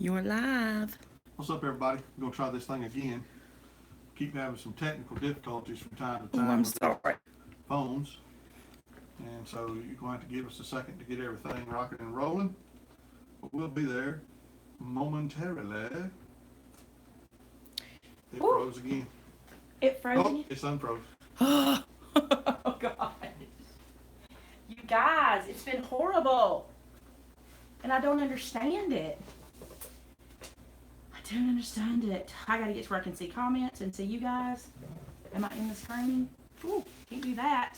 You're live. What's up, everybody? We're gonna try this thing again. Keep having some technical difficulties from time to Oh, time I'm with sorry. phones, and so you're going to have to give us a second to get everything rocking and rolling. But we'll be there momentarily. It Ooh. froze again. It froze. Oh, it's unfroze. Oh, God. You guys, it's been horrible. And I don't understand it. I don't understand it. I gotta get to where I can see comments and see you guys. Am I in the screen? Ooh, can't do that.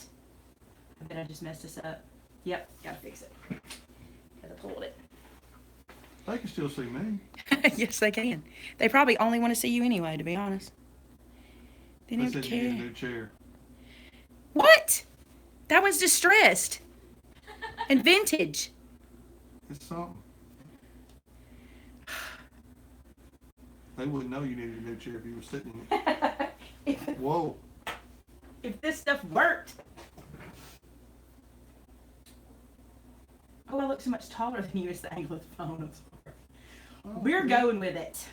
I bet I just messed this up. Yep, gotta fix it. Gotta pull it. They can still see me. Yes, they can. They probably only want to see you anyway, to be honest. They They don't said you care. need a new chair. What? That one's distressed and vintage. It's something. They wouldn't know you needed a new chair if you were sitting in it. if, Whoa. if this stuff worked. Oh, I look so much taller than you as the angle of the phone. I'm sorry. Oh, We're yeah. going with it.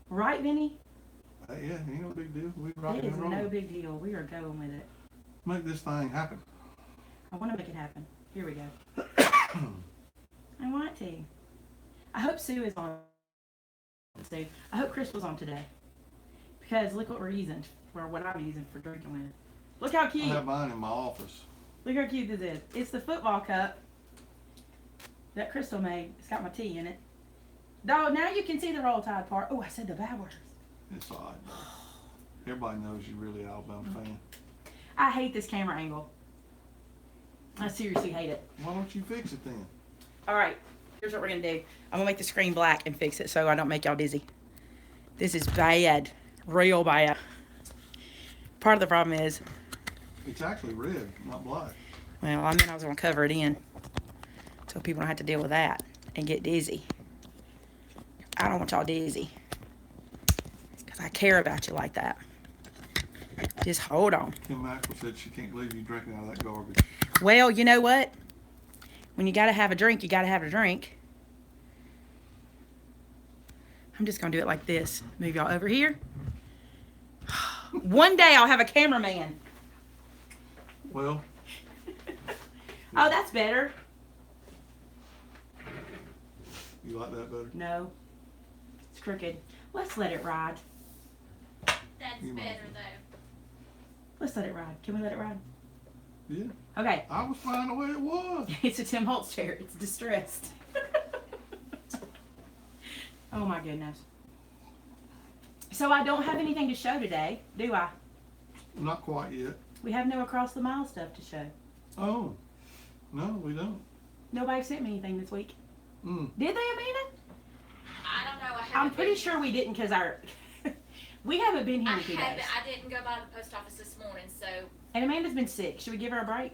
Right, Vinny? Yeah, ain't no big deal. We're rocking It is and rolling. no big deal. We are going with it. Make this thing happen. I want to make it happen. Here we go. I want to. I hope Sue is on. Sue. I hope Crystal's on today. Because look what we're using, or what I'm using for drinking with. Look how I cute. have mine in my office. Look how cute this is. It's the football cup that Crystal made. It's got my tea in it. Oh, now you can see the Roll Tide part. Oh, I said the bad words. It's odd. Everybody knows you're really an Alabama fan. I hate this camera angle. I seriously hate it. Why don't you fix it then? All right, here's what we're going to do. I'm going to make the screen black and fix it so I don't make y'all dizzy. This is bad. Real bad. Part of the problem is, It's actually red, not black. well, I mean I was going to cover it in so people don't have to deal with that and get dizzy. I don't want y'all dizzy because I care about you like that. Just hold on. Kim Maxwell said she can't believe you drinking out of that garbage. Well, you know what? When you got to have a drink, you got to have a drink. I'm just going to do it like this. Move y'all over here. One day I'll have a cameraman. Well, Oh, that's better. you like that better? No. It's crooked. Let's let it ride. That's You might better be. though. Let's let it ride. Can we let it ride? Yeah. Okay. I was fine the way it was. It's a Tim Holtz chair. It's distressed. Oh my goodness. So I don't have anything to show today, do I? Not quite yet. We have no across the mile stuff to show. Oh. No, we don't. Nobody sent me anything this week. Mm. Did they, Amanda? I don't know. I'm pretty sure we didn't because our we haven't been here I in 2 days. haven't. I didn't go by the post office this morning, so And Amanda's been sick. Should we give her a break?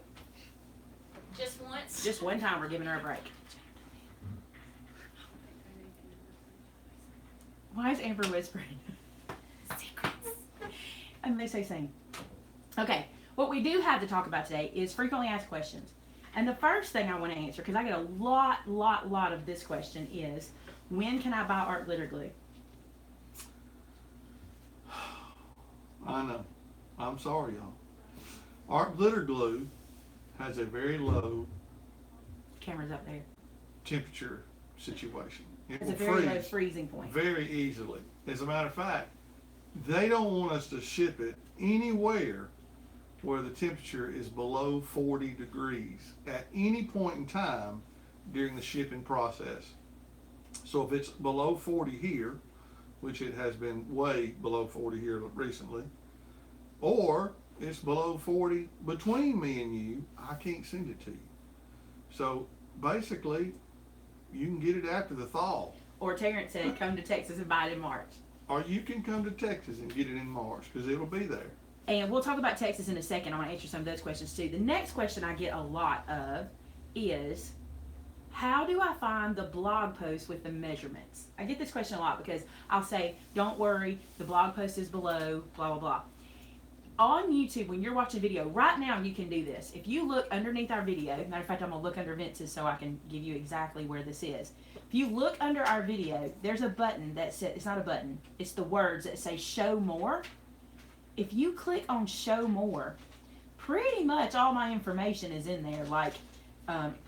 just once. Just one time we're giving her a break. Why is Amber whispering? Secrets. I'm going to say same. Okay, what we do have to talk about today is frequently asked questions. And the first thing I want to answer, because I get a lot of this question is, when can I buy art glitter glue? I know. I'm sorry, y'all. Art glitter glue has a very low Camera's up there. temperature situation. It It's a will very low freeze freezing point. very easily. As a matter of fact, they don't want us to ship it anywhere where the temperature is below 40 degrees at any point in time during the shipping process. So if it's below 40 here, which it has been way below 40 here recently, or it's below 40 between me and you, I can't send it to you. So basically, you can get it after the thaw. Or Terrence said, come to Texas and buy it in March. Or you can come to Texas and get it in March because it'll be there. And we'll talk about Texas in a second. I want to answer some of those questions too. The next question I get a lot of is, how do I find the blog post with the measurements? I get this question a lot because I'll say, don't worry, the blog post is below, blah, blah, blah. on YouTube, when you're watching a video, right now you can do this. If you look underneath our video, matter of fact, I'm going to look under Vince's so I can give you exactly where this is. If you look under our video, there's a button that says, it's not a button, it's the words that say show more. If you click on show more, pretty much all my information is in there. Like,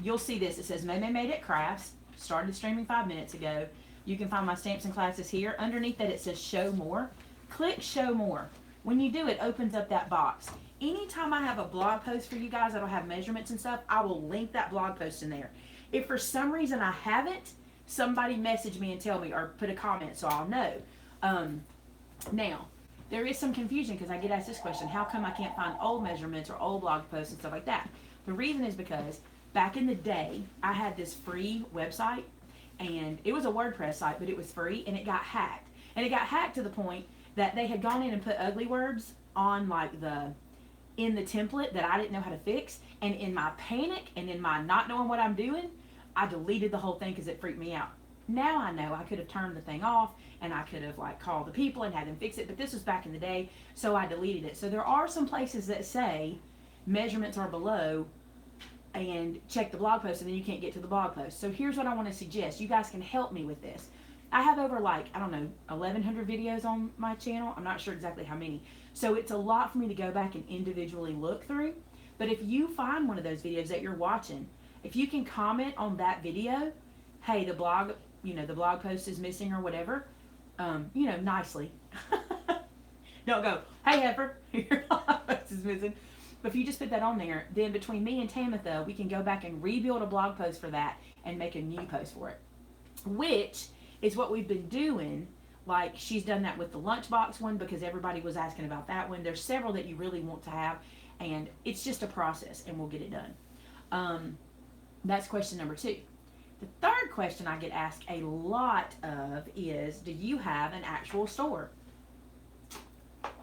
you'll see this. It says Maymay Made It Crafts. Started streaming 5 minutes ago. You can find my stamps and classes here. Underneath that it says show more. Click show more. When you do, it opens up that box. Anytime I have a blog post for you guys that'll have measurements and stuff, I will link that blog post in there. If for some reason I haven't, somebody message me and tell me or put a comment so I'll know. Now, there is some confusion because I get asked this question: how come I can't find old measurements or old blog posts and stuff like that? The reason is because back in the day, I had this free website, and it was a WordPress site, but it was free, and it got hacked. And it got hacked to the point that they had gone in and put ugly words on like in the template that I didn't know how to fix. And in my panic and in my not knowing what I'm doing, I deleted the whole thing because it freaked me out. Now I know I could have turned the thing off and I could have like called the people and had them fix it, but this was back in the day, so I deleted it. So there are some places that say measurements are below and check the blog post, and then you can't get to the blog post. So here's what I want to suggest. You guys can help me with this. I have over 1,100 videos on my channel. I'm not sure exactly how many. So it's a lot for me to go back and individually look through. But if you find one of those videos that you're watching, if you can comment on that video, hey, the blog post is missing or whatever, nicely. Don't go, hey, heifer, your blog post is missing. But if you just put that on there, then between me and Tamitha, we can go back and rebuild a blog post for that and make a new post for it, which is what we've been doing. Like, she's done that with the lunchbox one because everybody was asking about that one. There's several that you really want to have, and it's just a process, and we'll get it done. That's question number 2. The third question I get asked a lot of is, do you have an actual store?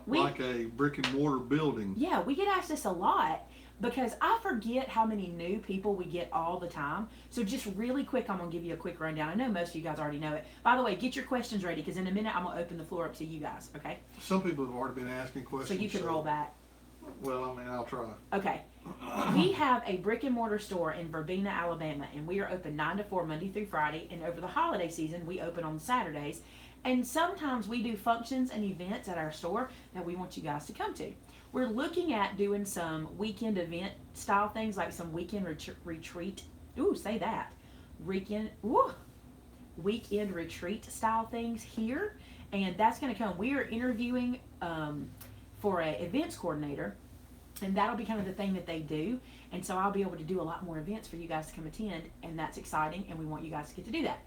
Like a brick and mortar building. Yeah, we get asked this a lot because I forget how many new people we get all the time. So just really quick, I'm going to give you a quick rundown. I know most of you guys already know it. By the way, get your questions ready because in a minute I'm going to open the floor up to you guys, okay? Some people have already been asking questions. So you can roll back. Well, I'll try. Okay. We have a brick and mortar store in Verbena, Alabama, and we are open 9 to 4 Monday through Friday, and over the holiday season we open on Saturdays. And sometimes we do functions and events at our store that we want you guys to come to. We're looking at doing some weekend event style things, like some weekend retreat. Ooh, say that. Weekend retreat style things here. And that's going to come. We are interviewing for an events coordinator. And that'll be kind of the thing that they do. And so I'll be able to do a lot more events for you guys to come attend. And that's exciting. And we want you guys to get to do that.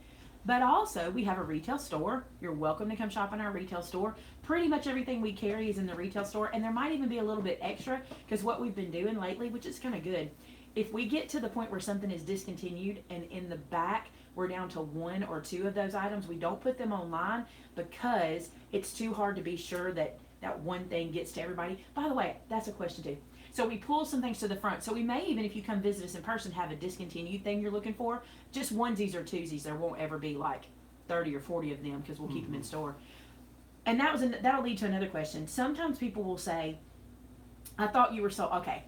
But also, we have a retail store. You're welcome to come shop in our retail store. Pretty much everything we carry is in the retail store. And there might even be a little bit extra because what we've been doing lately, which is kind of good, if we get to the point where something is discontinued and in the back we're down to 1 or 2 of those items, we don't put them online because it's too hard to be sure that that one thing gets to everybody. By the way, that's a question too. So we pull some things to the front. So we may even, if you come visit us in person, have a discontinued thing you're looking for. Just onesies or twosies. There won't ever be like 30 or 40 of them because we'll keep them in store. And that'll lead to another question. Sometimes people will say, I thought you were so, okay.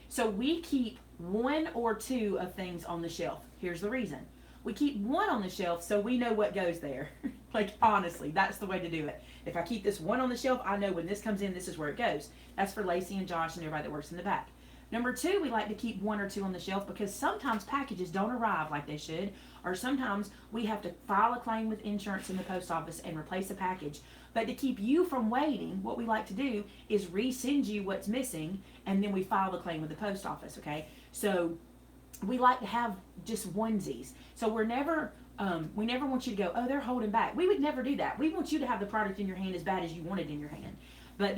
So we keep 1 or 2 of things on the shelf. Here's the reason. We keep 1 on the shelf so we know what goes there. Like, honestly, that's the way to do it. If I keep this 1 on the shelf, I know when this comes in, this is where it goes. That's for Lacey and Josh and everybody that works in the back. Number 2, we like to keep 1 or 2 on the shelf because sometimes packages don't arrive like they should, or sometimes we have to file a claim with insurance in the post office and replace a package. But to keep you from waiting, what we like to do is resend you what's missing, and then we file the claim with the post office, okay? So we like to have just onesies. So we never want you to go, oh, they're holding back. We would never do that. We want you to have the product in your hand as bad as you want it in your hand. But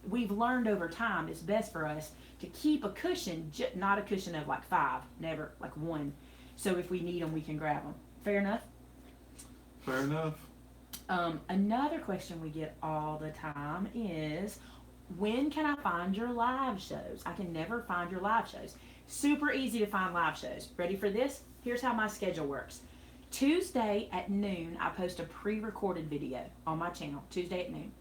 we've learned over time it's best for us to keep a cushion, not a cushion of like 5, never, like 1. So if we need them, we can grab them. Fair enough? Fair enough. Another question we get all the time is, when can I find your live shows? I can never find your live shows. Super easy to find live shows. Ready for this? Here's how my schedule works. Tuesday at noon, I post a pre-recorded video on my channel, Tuesday at noon.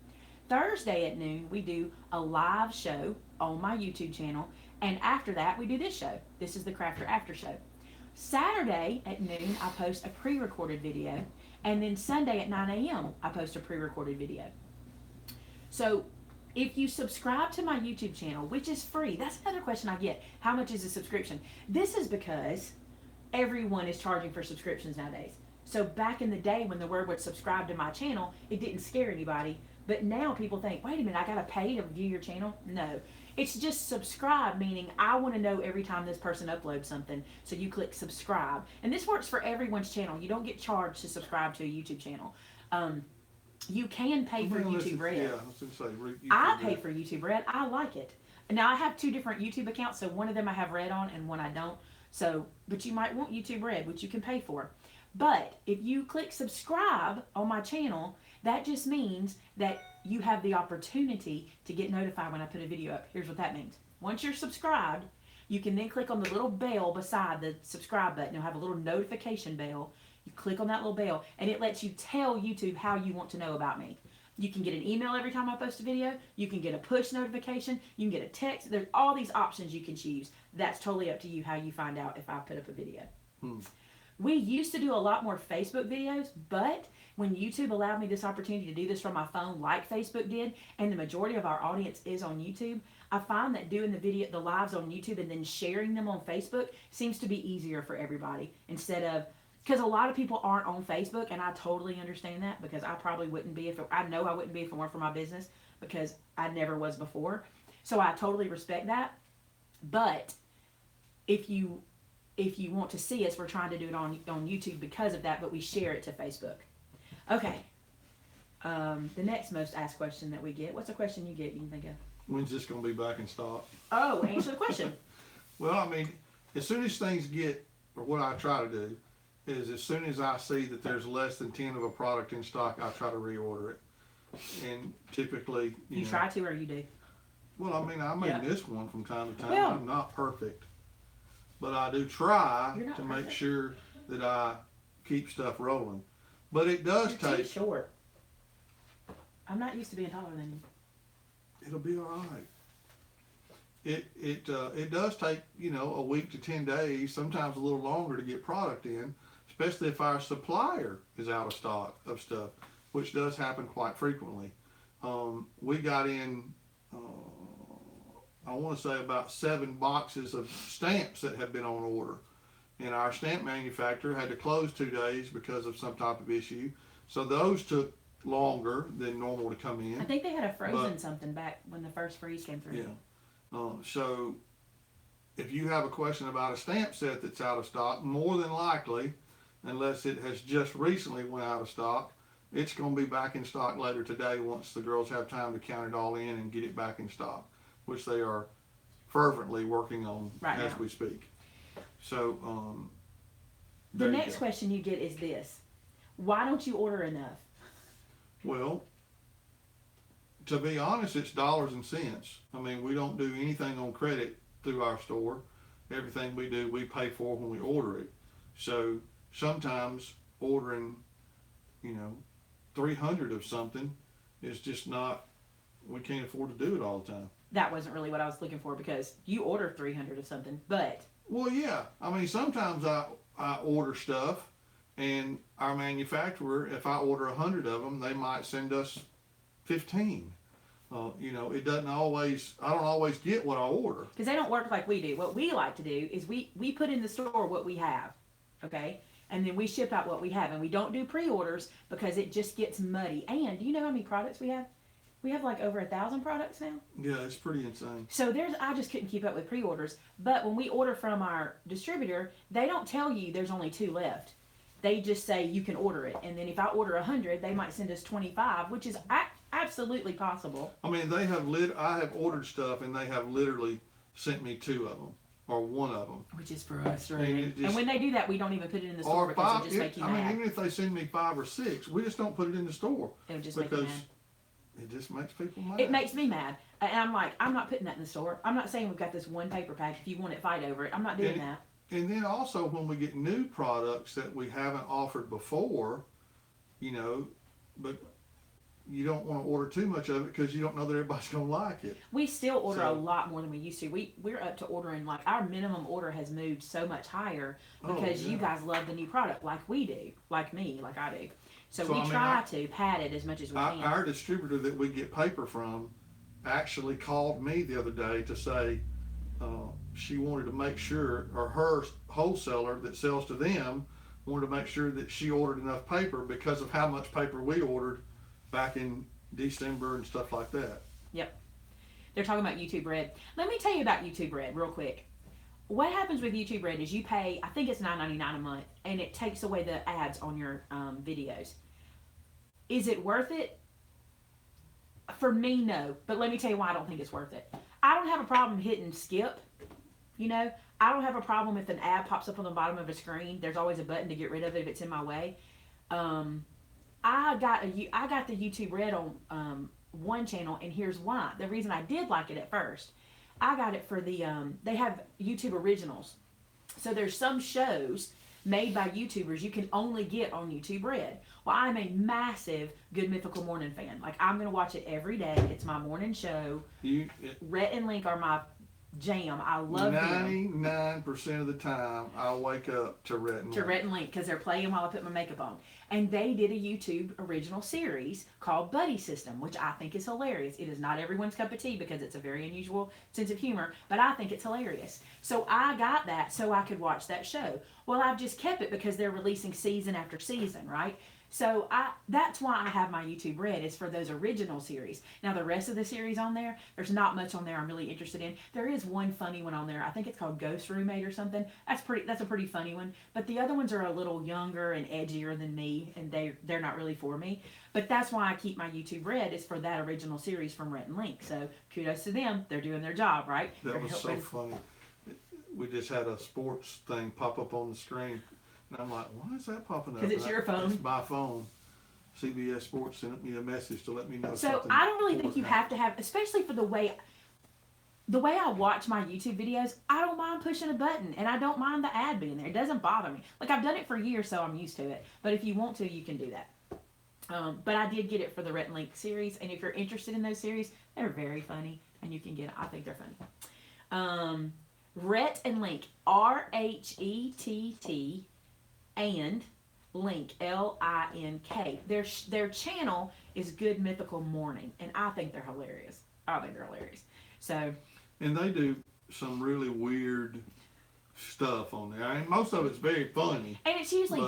Thursday at noon, we do a live show on my YouTube channel. And after that, we do this show. This is the Crafter After Show. Saturday at noon, I post a pre recorded video. And then Sunday at 9 a.m., I post a pre recorded video. So if you subscribe to my YouTube channel, which is free, that's another question I get. How much is a subscription? This is because everyone is charging for subscriptions nowadays. So back in the day when the word was subscribe to my channel, it didn't scare anybody. But now people think, wait a minute, I gotta pay to view your channel? No. It's just subscribe, meaning I want to know every time this person uploads something. So you click subscribe. And this works for everyone's channel. You don't get charged to subscribe to a YouTube channel. You can pay for YouTube Red. Yeah, I was going to say, YouTube I pay Red. for YouTube Red. I like it. Now I have two different YouTube accounts, so one of them I have Red on and one I don't. So, but you might want YouTube Red, which you can pay for. But if you click subscribe on my channel, that just means that you have the opportunity to get notified when I put a video up. Here's what that means. Once you're subscribed, you can then click on the little bell beside the subscribe button. You'll have a little notification bell. You click on that little bell, and it lets you tell YouTube how you want to know about me. You can get an email every time I post a video. You can get a push notification. You can get a text. There's all these options you can choose. That's totally up to you how you find out if I put up a video. We used to do a lot more Facebook videos, but when YouTube allowed me this opportunity to do this from my phone like Facebook did, and the majority of our audience is on YouTube, I find that doing the lives on YouTube and then sharing them on Facebook seems to be easier for everybody instead of, because a lot of people aren't on Facebook, and I totally understand that because I probably wouldn't be I know I wouldn't be if it weren't for my business because I never was before. So I totally respect that. But if you want to see us, we're trying to do it on YouTube because of that, but we share it to Facebook. Okay. The next most asked question that we get. What's a question you get you can think of? When's this going to be back in stock? Oh, answer the question. Well, I mean, as soon as things get, or what I try to do, is as soon as I see that there's less than 10 of a product in stock, I try to reorder it. And typically, You know, try to or you do? well, I mean, I may Yeah. miss one from time to time. Well- I'm not perfect. But I do try You're not to make perfect. sure that I keep stuff rolling. But it does You're too take, short. I'm not used to being taller than you. it'll be all right. It does take, a week to 10 days, sometimes a little longer to get product in, especially if our supplier is out of stock of stuff, which does happen quite frequently. We got in, I want to say about 7 boxes of stamps that had been on order. And our stamp manufacturer had to close 2 days because of some type of issue. So those took longer than normal to come in. I think they had a frozen But- something back when the first freeze came through. Yeah. So if you have a question about a stamp set that's out of stock, more than likely, unless it has just recently went out of stock, it's going to be back in stock later today once the girls have time to count it all in and get it back in stock, which they are fervently working on Right as now. we speak. So, The there you next go. question you get is this. Why don't you order enough? Well, to be honest, it's dollars and cents. I mean, we don't do anything on credit through our store. Everything we do, we pay for when we order it. So sometimes ordering, 300 of something is just not, we can't afford to do it all the time. That wasn't really what I was looking for because you order 300 of something, but Well, yeah. I mean, sometimes I order stuff and our manufacturer, if I order 100 of them, they might send us 15. It doesn't always, I don't always get what I order. because they don't work like we do. What we like to do is we put in the store what we have, okay? And then we ship out what we have. And we don't do pre-orders because it just gets muddy. And do you know how many products we have? We have like over 1,000 products now. Yeah, it's pretty insane. So I just couldn't keep up with pre-orders. But when we order from our distributor, they don't tell you there's only 2 left. They just say you can order it. And then if I order 100, they might send us 25, which is absolutely possible. I mean, I have ordered stuff and they have literally sent me 2 of them or 1 of them. Which is frustrating. And it just- And when they do that, we don't even put it in the store Or because 5, it'll just make you I mean, mad. even if they send me 5 or 6, we just don't put it in the store It'll just make you because mad. it just makes people mad. It makes me mad. And I'm like, I'm not putting that in the store. I'm not saying we've got this one paper pack. If you want it, fight over it. I'm not doing that. And then also when we get new products that we haven't offered before, but you don't want to order too much of it because you don't know that everybody's going to like it. We still order a So- lot more than we used to. We're up to ordering, like, our minimum order has moved so much higher because you yeah. guys love the new product like we do, like me, like I do. So, So, we I mean, try to pad it as much as we can. Our distributor that we get paper from actually called me the other day to say she wanted to make sure, or her wholesaler that sells to them wanted to make sure that she ordered enough paper because of how much paper we ordered back in December and stuff like that. Yep. They're talking about YouTube Red. Let me tell you about YouTube Red real quick. What happens with YouTube Red is you pay, I think it's $9.99 a month, and it takes away the ads on your videos. Is it worth it? For me, no. But let me tell you why I don't think it's worth it. I don't have a problem hitting skip. You know, I don't have a problem if an ad pops up on the bottom of a screen. There's always a button to get rid of it if it's in my way. I got the YouTube Red on one channel, and here's why. The reason I did like it at first, I got it for the they have YouTube originals. So there's some shows made by YouTubers you can only get on YouTube Red. Well, I'm a massive Good Mythical Morning fan. Like, I'm gonna watch it every day. It's my morning show. Rhett and Link are my jam. I love them. 99% of the time, I'll wake up to Rhett and Link. Rhett and Link, because they're playing while I put my makeup on. And they did a YouTube original series called Buddy System, which I think is hilarious. It is not everyone's cup of tea because it's a very unusual sense of humor, but I think it's hilarious. So I got that so I could watch that show. Well, I've just kept it because they're releasing season after season, right? So that's why I have my YouTube Red, is for those original series. Now the rest of the series on there, there's not much on there I'm really interested in. There is one funny one on there. I think it's called Ghost Roommate or something. That's a pretty funny one. But the other ones are a little younger and edgier than me, and they're not really for me. But that's why I keep my YouTube Red, is for that original series from Rhett and Link. So kudos to them. They're doing their job, right? That was so funny. We just had a sports thing pop up on the screen. And I'm like, why is that popping up? Because it's your phone. It's my phone. CBS Sports sent me a message to let me know So something. I don't really think you have to have, especially for the way I watch my YouTube videos, I don't mind pushing a button, and I don't mind the ad being there. It doesn't bother me. Like, I've done it for years, so I'm used to it. But if you want to, you can do that. But I did get it for the Rhett and Link series, and if you're interested in those series, they're very funny, and you can get it. I think they're funny. Rhett and Link, RHETT and Link, LINK. Their channel is Good Mythical Morning, and I think they're hilarious. So, and they do some really weird stuff on there. I mean, most of it's very funny. And it's usually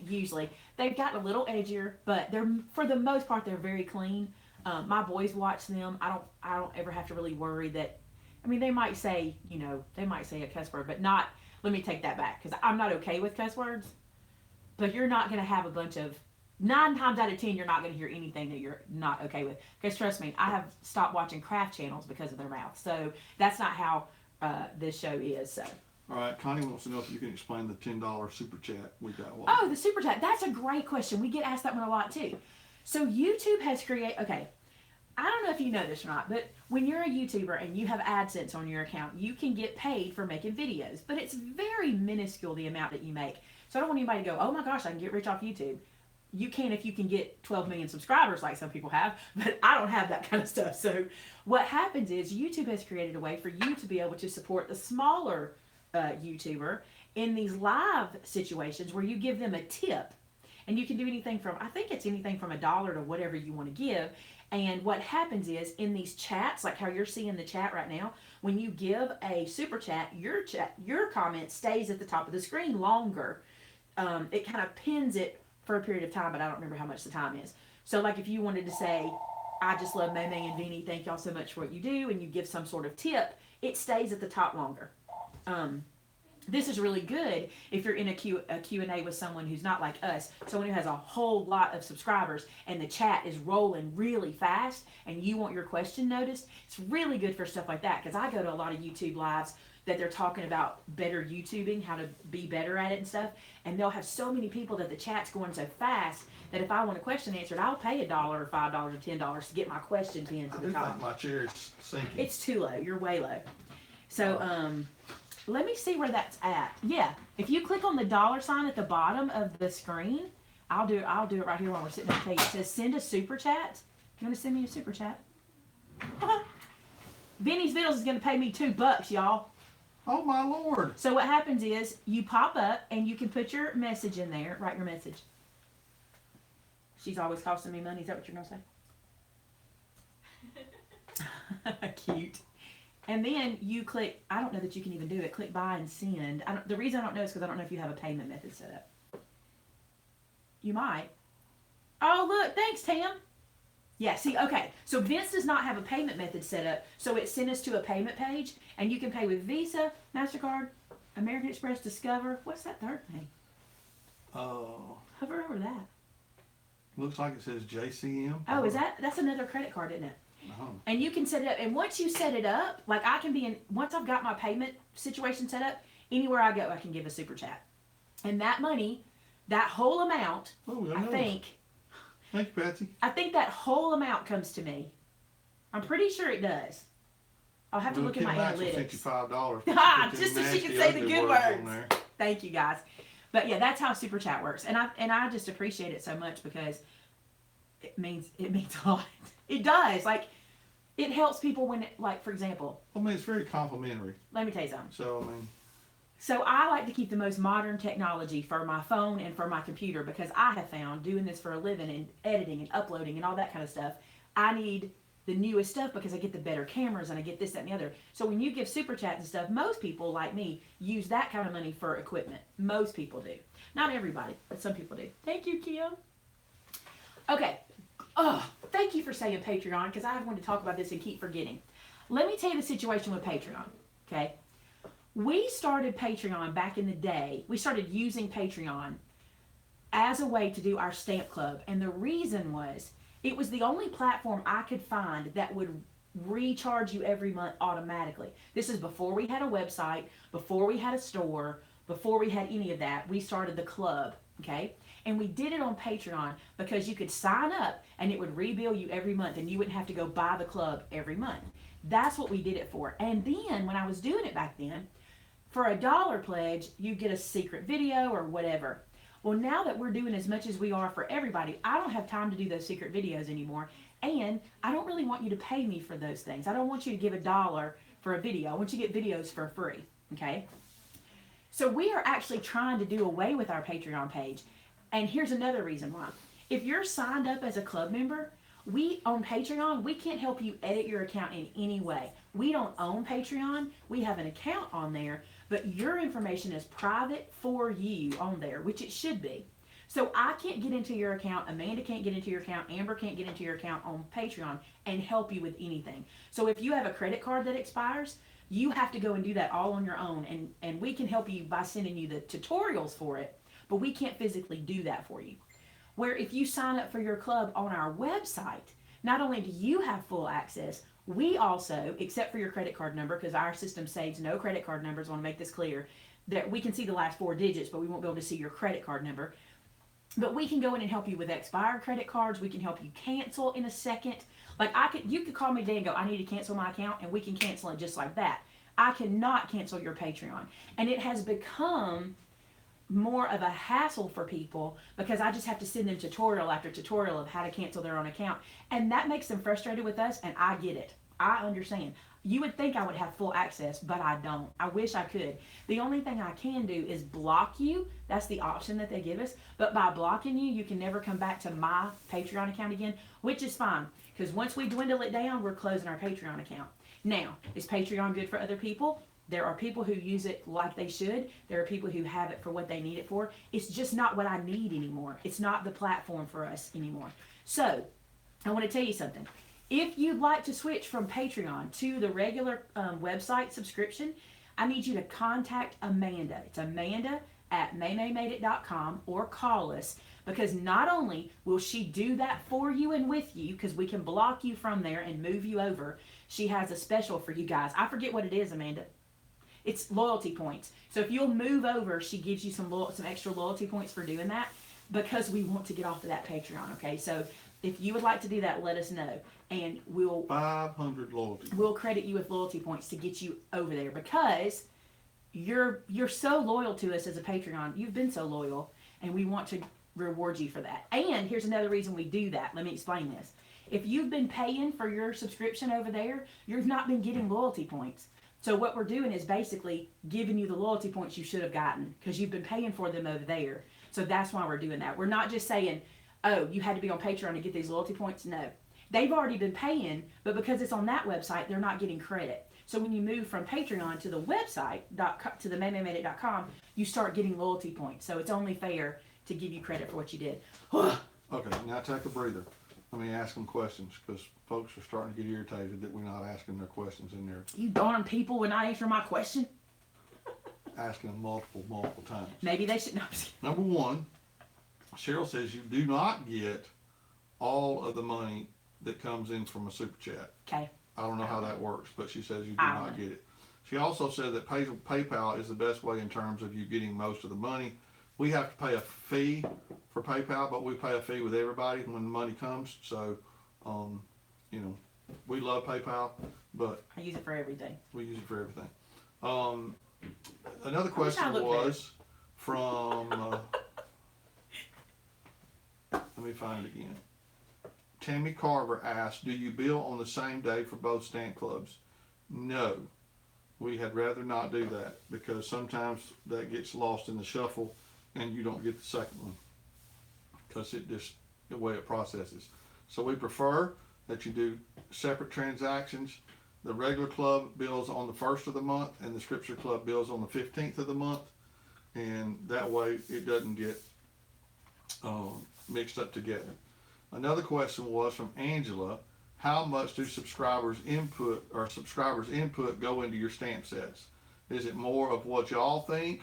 usually they've gotten a little edgier, but for the most part they're very clean. My boys watch them. I don't ever have to really worry that. I mean, they might say a cuss word, but not. Let me take that back, because I'm not okay with cuss words. But you're not going to have a bunch of, 9 times out of 10, you're not going to hear anything that you're not okay with. Because trust me, I have stopped watching craft channels because of their mouth. So that's not how this show is. So. All right, Connie wants to know if you can explain the $10 super chat we got. Oh, the super chat. That's a great question. We get asked that one a lot too. So YouTube has created, okay, I don't know if you know this or not, but when you're a YouTuber and you have AdSense on your account, you can get paid for making videos. But it's very minuscule, the amount that you make. So I don't want anybody to go, oh my gosh, I can get rich off YouTube. You can if you can get 12 million subscribers like some people have, but I don't have that kind of stuff. So what happens is YouTube has created a way for you to be able to support the smaller YouTuber in these live situations where you give them a tip. And you can do anything from, I think it's anything from $1 to whatever you want to give. And what happens is, in these chats, like how you're seeing the chat right now, when you give a super chat, your comment stays at the top of the screen longer. It kind of pins it for a period of time, but I don't remember how much the time is. So like if you wanted to say, I just love Maymay and Vinny, thank y'all so much for what you do, and you give some sort of tip, it stays at the top longer. This is really good if you're in a Q&A with someone who's not like us, someone who has a whole lot of subscribers and the chat is rolling really fast and you want your question noticed. It's really good for stuff like that, because I go to a lot of YouTube lives that they're talking about better YouTubing, how to be better at it and stuff, and they'll have so many people that the chat's going so fast that if I want a question answered, I'll pay $1 or $5 or $10 to get my question pinned to the top. I think my chair is sinking. It's too low. You're way low. So, let me see where that's at. Yeah, if you click on the $sign at the bottom of the screen, I'll do it right here while we're sitting at the table. It says send a super chat. You want to send me a super chat? Benny's Vittles is going to pay me $2, y'all. Oh my Lord. So what happens is you pop up and you can put your message in there. Write your message. She's always costing me money. Is that what you're going to say? Cute. And then you click, I don't know that you can even do it, click buy and send. The reason I don't know is because I don't know if you have a payment method set up. You might. Oh, look, thanks, Tam. Yeah, see, okay. So Vince does not have a payment method set up, so it sent us to a payment page, and you can pay with Visa, MasterCard, American Express, Discover. What's that third thing? Hover over that. Looks like it says JCM. Oh, that's another credit card, isn't it? Uh-huh. And you can set it up, and once you set it up, like I can be in, once I've got my payment situation set up, anywhere I go, I can give a super chat. And that money, that whole amount, I think, thank you, Patsy. I think that whole amount comes to me. I'm pretty sure it does. I'll have to look at my analytics. $55. Just so she can say the good words. Thank you, guys. But yeah, that's how Super Chat works, and I just appreciate it so much because it means a lot. It does. Like, it helps people when, like, for example. I mean, it's very complimentary. Let me tell you something. So I like to keep the most modern technology for my phone and for my computer because I have found doing this for a living and editing and uploading and all that kind of stuff, I need the newest stuff because I get the better cameras and I get this, that, and the other. So when you give super chats and stuff, most people like me use that kind of money for equipment. Most people do. Not everybody, but some people do. Thank you, Kim. Okay. Oh, thank you for saying Patreon because I wanted to talk about this and keep forgetting. Let me tell you the situation with Patreon, okay? We started Patreon back in the day. We started using Patreon as a way to do our stamp club. And the reason was, it was the only platform I could find that would recharge you every month automatically. This is before we had a website, before we had a store, before we had any of that. We started the club, okay? And we did it on Patreon because you could sign up and it would rebill you every month and you wouldn't have to go buy the club every month. That's what we did it for. And then when I was doing it back then, for $1 pledge, you get a secret video or whatever. Well, now that we're doing as much as we are for everybody, I don't have time to do those secret videos anymore. And I don't really want you to pay me for those things. I don't want you to give $1 for a video. I want you to get videos for free, okay? So we are actually trying to do away with our Patreon page. And here's another reason why. If you're signed up as a club member, on Patreon, we can't help you edit your account in any way. We don't own Patreon. We have an account on there, but your information is private for you on there, which it should be. So I can't get into your account. Amanda can't get into your account. Amber can't get into your account on Patreon and help you with anything. So if you have a credit card that expires, you have to go and do that all on your own. And we can help you by sending you the tutorials for it, but we can't physically do that for you. Where if you sign up for your club on our website, not only do you have full access, we also, except for your credit card number, because our system saves no credit card numbers, I want to make this clear, that we can see the last 4 digits, but we won't be able to see your credit card number. But we can go in and help you with expired credit cards. We can help you cancel in a second. Like you could call me today and go, I need to cancel my account, and we can cancel it just like that. I cannot cancel your Patreon. And it has become more of a hassle for people because I just have to send them tutorial after tutorial of how to cancel their own account. And that makes them frustrated with us, and I get it. I understand. You would think I would have full access, but I don't. I wish I could. The only thing I can do is block you. That's the option that they give us. But by blocking you, you can never come back to my Patreon account again, which is fine. Because once we dwindle it down, we're closing our Patreon account. Now, is Patreon good for other people? There are people who use it like they should. There are people who have it for what they need it for. It's just not what I need anymore. It's not the platform for us anymore. So, I want to tell you something. If you'd like to switch from Patreon to the regular website subscription, I need you to contact Amanda. It's Amanda at maymaymadeit.com or call us, because not only will she do that for you and with you, because we can block you from there and move you over, she has a special for you guys. I forget what it is, Amanda. It's loyalty points. So if you'll move over, she gives you some extra loyalty points for doing that, because we want to get off of that Patreon, okay? So if you would like to do that, let us know, and we'll 500 loyalty. We'll credit you with loyalty points to get you over there, because you're so loyal to us as a Patreon. You've been so loyal, and we want to reward you for that. And here's another reason we do that. Let me explain this. If you've been paying for your subscription over there, you've not been getting loyalty points. So what we're doing is basically giving you the loyalty points you should have gotten because you've been paying for them over there. So that's why we're doing that. We're not just saying, oh, you had to be on Patreon to get these loyalty points. No. They've already been paying, but because it's on that website, they're not getting credit. So when you move from Patreon to the website, to the MaymayMadeIt.com, you start getting loyalty points. So it's only fair to give you credit for what you did. Okay, now take a breather. Let me ask them questions because folks are starting to get irritated that we're not asking their questions in there. You darn people would not answer my question. Asking them multiple times. Maybe they should. No, Number one, Cheryl says you do not get all of the money that comes in from a super chat. okay. I don't know how that works, but she says you do I don't not know. get it. She also said that PayPal is the best way in terms of you getting most of the money. We have to pay a fee for PayPal, but we pay a fee with everybody when the money comes. So, you know, we love PayPal, but I use it for everything. we use it for everything. Another I wish I question looked was from, let me find it again. Tammy Carver asked, do you bill on the same day for both stamp clubs? No. We had rather not do that because sometimes that gets lost in the shuffle and you don't get the second one because it just, the way it processes. So we prefer that you do separate transactions. The regular club bills on the 1st of the month and the scripture club bills on the 15th of the month. And that way it doesn't get mixed up together. Another question was from Angela. How much do subscribers input go into your stamp sets? Is it more of what y'all think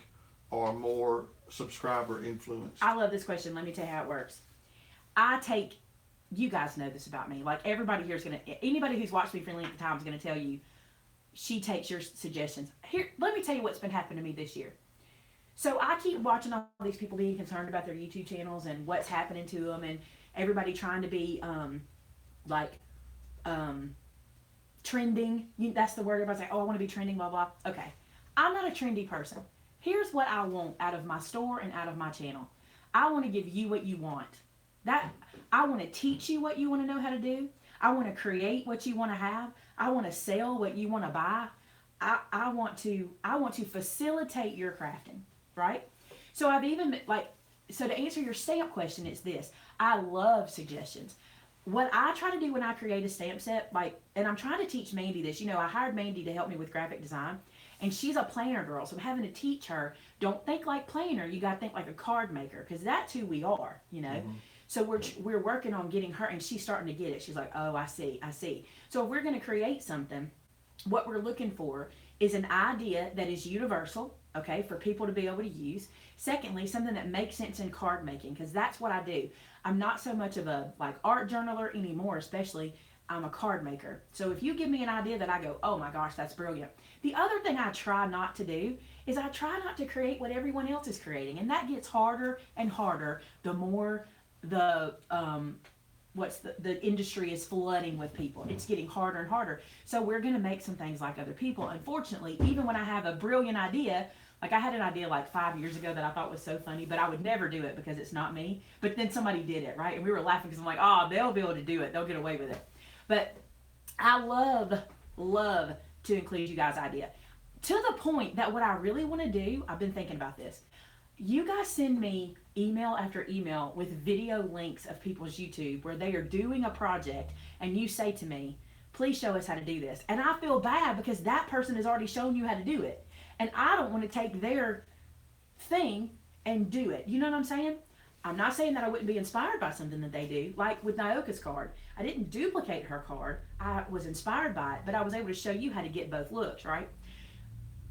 or more subscriber influence? I love this question. Let me tell you how it works. You guys know this about me. Like everybody here is anybody who's watched me for any length of time is going to tell you, she takes your suggestions. Here, let me tell you what's been happening to me this year. So I keep watching all these people being concerned about their YouTube channels and what's happening to them and everybody trying to be trending. That's the word. Everybody's like, oh, I want to be trending, blah, blah. Okay. I'm not a trendy person. Here's what I want out of my store and out of my channel. I want to give you what you want. I want to teach you what you want to know how to do. I want to create what you want to have. I want to sell what you want to buy. I want to facilitate your crafting, right? So I've even so to answer your stamp question, it's this. I love suggestions. What I try to do when I create a stamp set, and I'm trying to teach Mandy this. You know, I hired Mandy to help me with graphic design, and she's a planner girl, so I'm having to teach her, don't think like planner, you got to think like a card maker, because that's who we are, you know. Mm-hmm. So we're working on getting her, and she's starting to get it. She's like, oh, I see. So if we're going to create something, what we're looking for is an idea that is universal, okay, for people to be able to use. Secondly, something that makes sense in card making, because that's what I do. I'm not so much of a art journaler anymore, especially I'm a card maker. So if you give me an idea that I go, oh my gosh, that's brilliant. The other thing I try not to do is I try not to create what everyone else is creating, and that gets harder and harder the more the industry is flooding with people. It's getting harder and harder. So we're going to make some things like other people. Unfortunately, even when I have a brilliant idea, like I had an idea 5 years ago that I thought was so funny, but I would never do it because it's not me. But then somebody did it, right? And we were laughing because I'm like, oh, they'll be able to do it. They'll get away with it. But I love to include you guys' idea. To the point that what I really want to do, I've been thinking about this. You guys send me email after email with video links of people's YouTube where they are doing a project and you say to me, please show us how to do this. And I feel bad because that person has already shown you how to do it. And I don't want to take their thing and do it. You know what I'm saying? I'm not saying that I wouldn't be inspired by something that they do. Like with Nyoka's card. I didn't duplicate her card. I was inspired by it, but I was able to show you how to get both looks, right?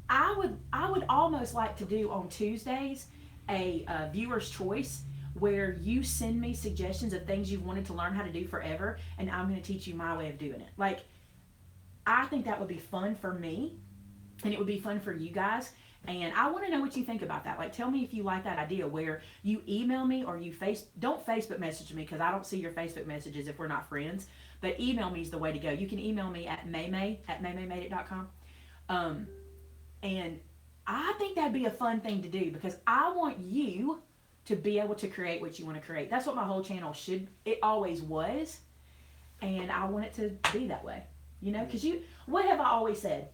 I would almost like to do on Tuesdays a viewer's choice where you send me suggestions of things you've wanted to learn how to do forever, and I'm going to teach you my way of doing it. I think that would be fun for me, and it would be fun for you guys, and I want to know what you think about that. Tell me if you like that idea where you email me or you don't Facebook message me because I don't see your Facebook messages if we're not friends, but email me is the way to go. You can email me at maymay@maymaymadeit.com. And I think that'd be a fun thing to do because I want you to be able to create what you want to create. That's what my whole channel it always was. And I want it to be that way. You know, because what have I always said?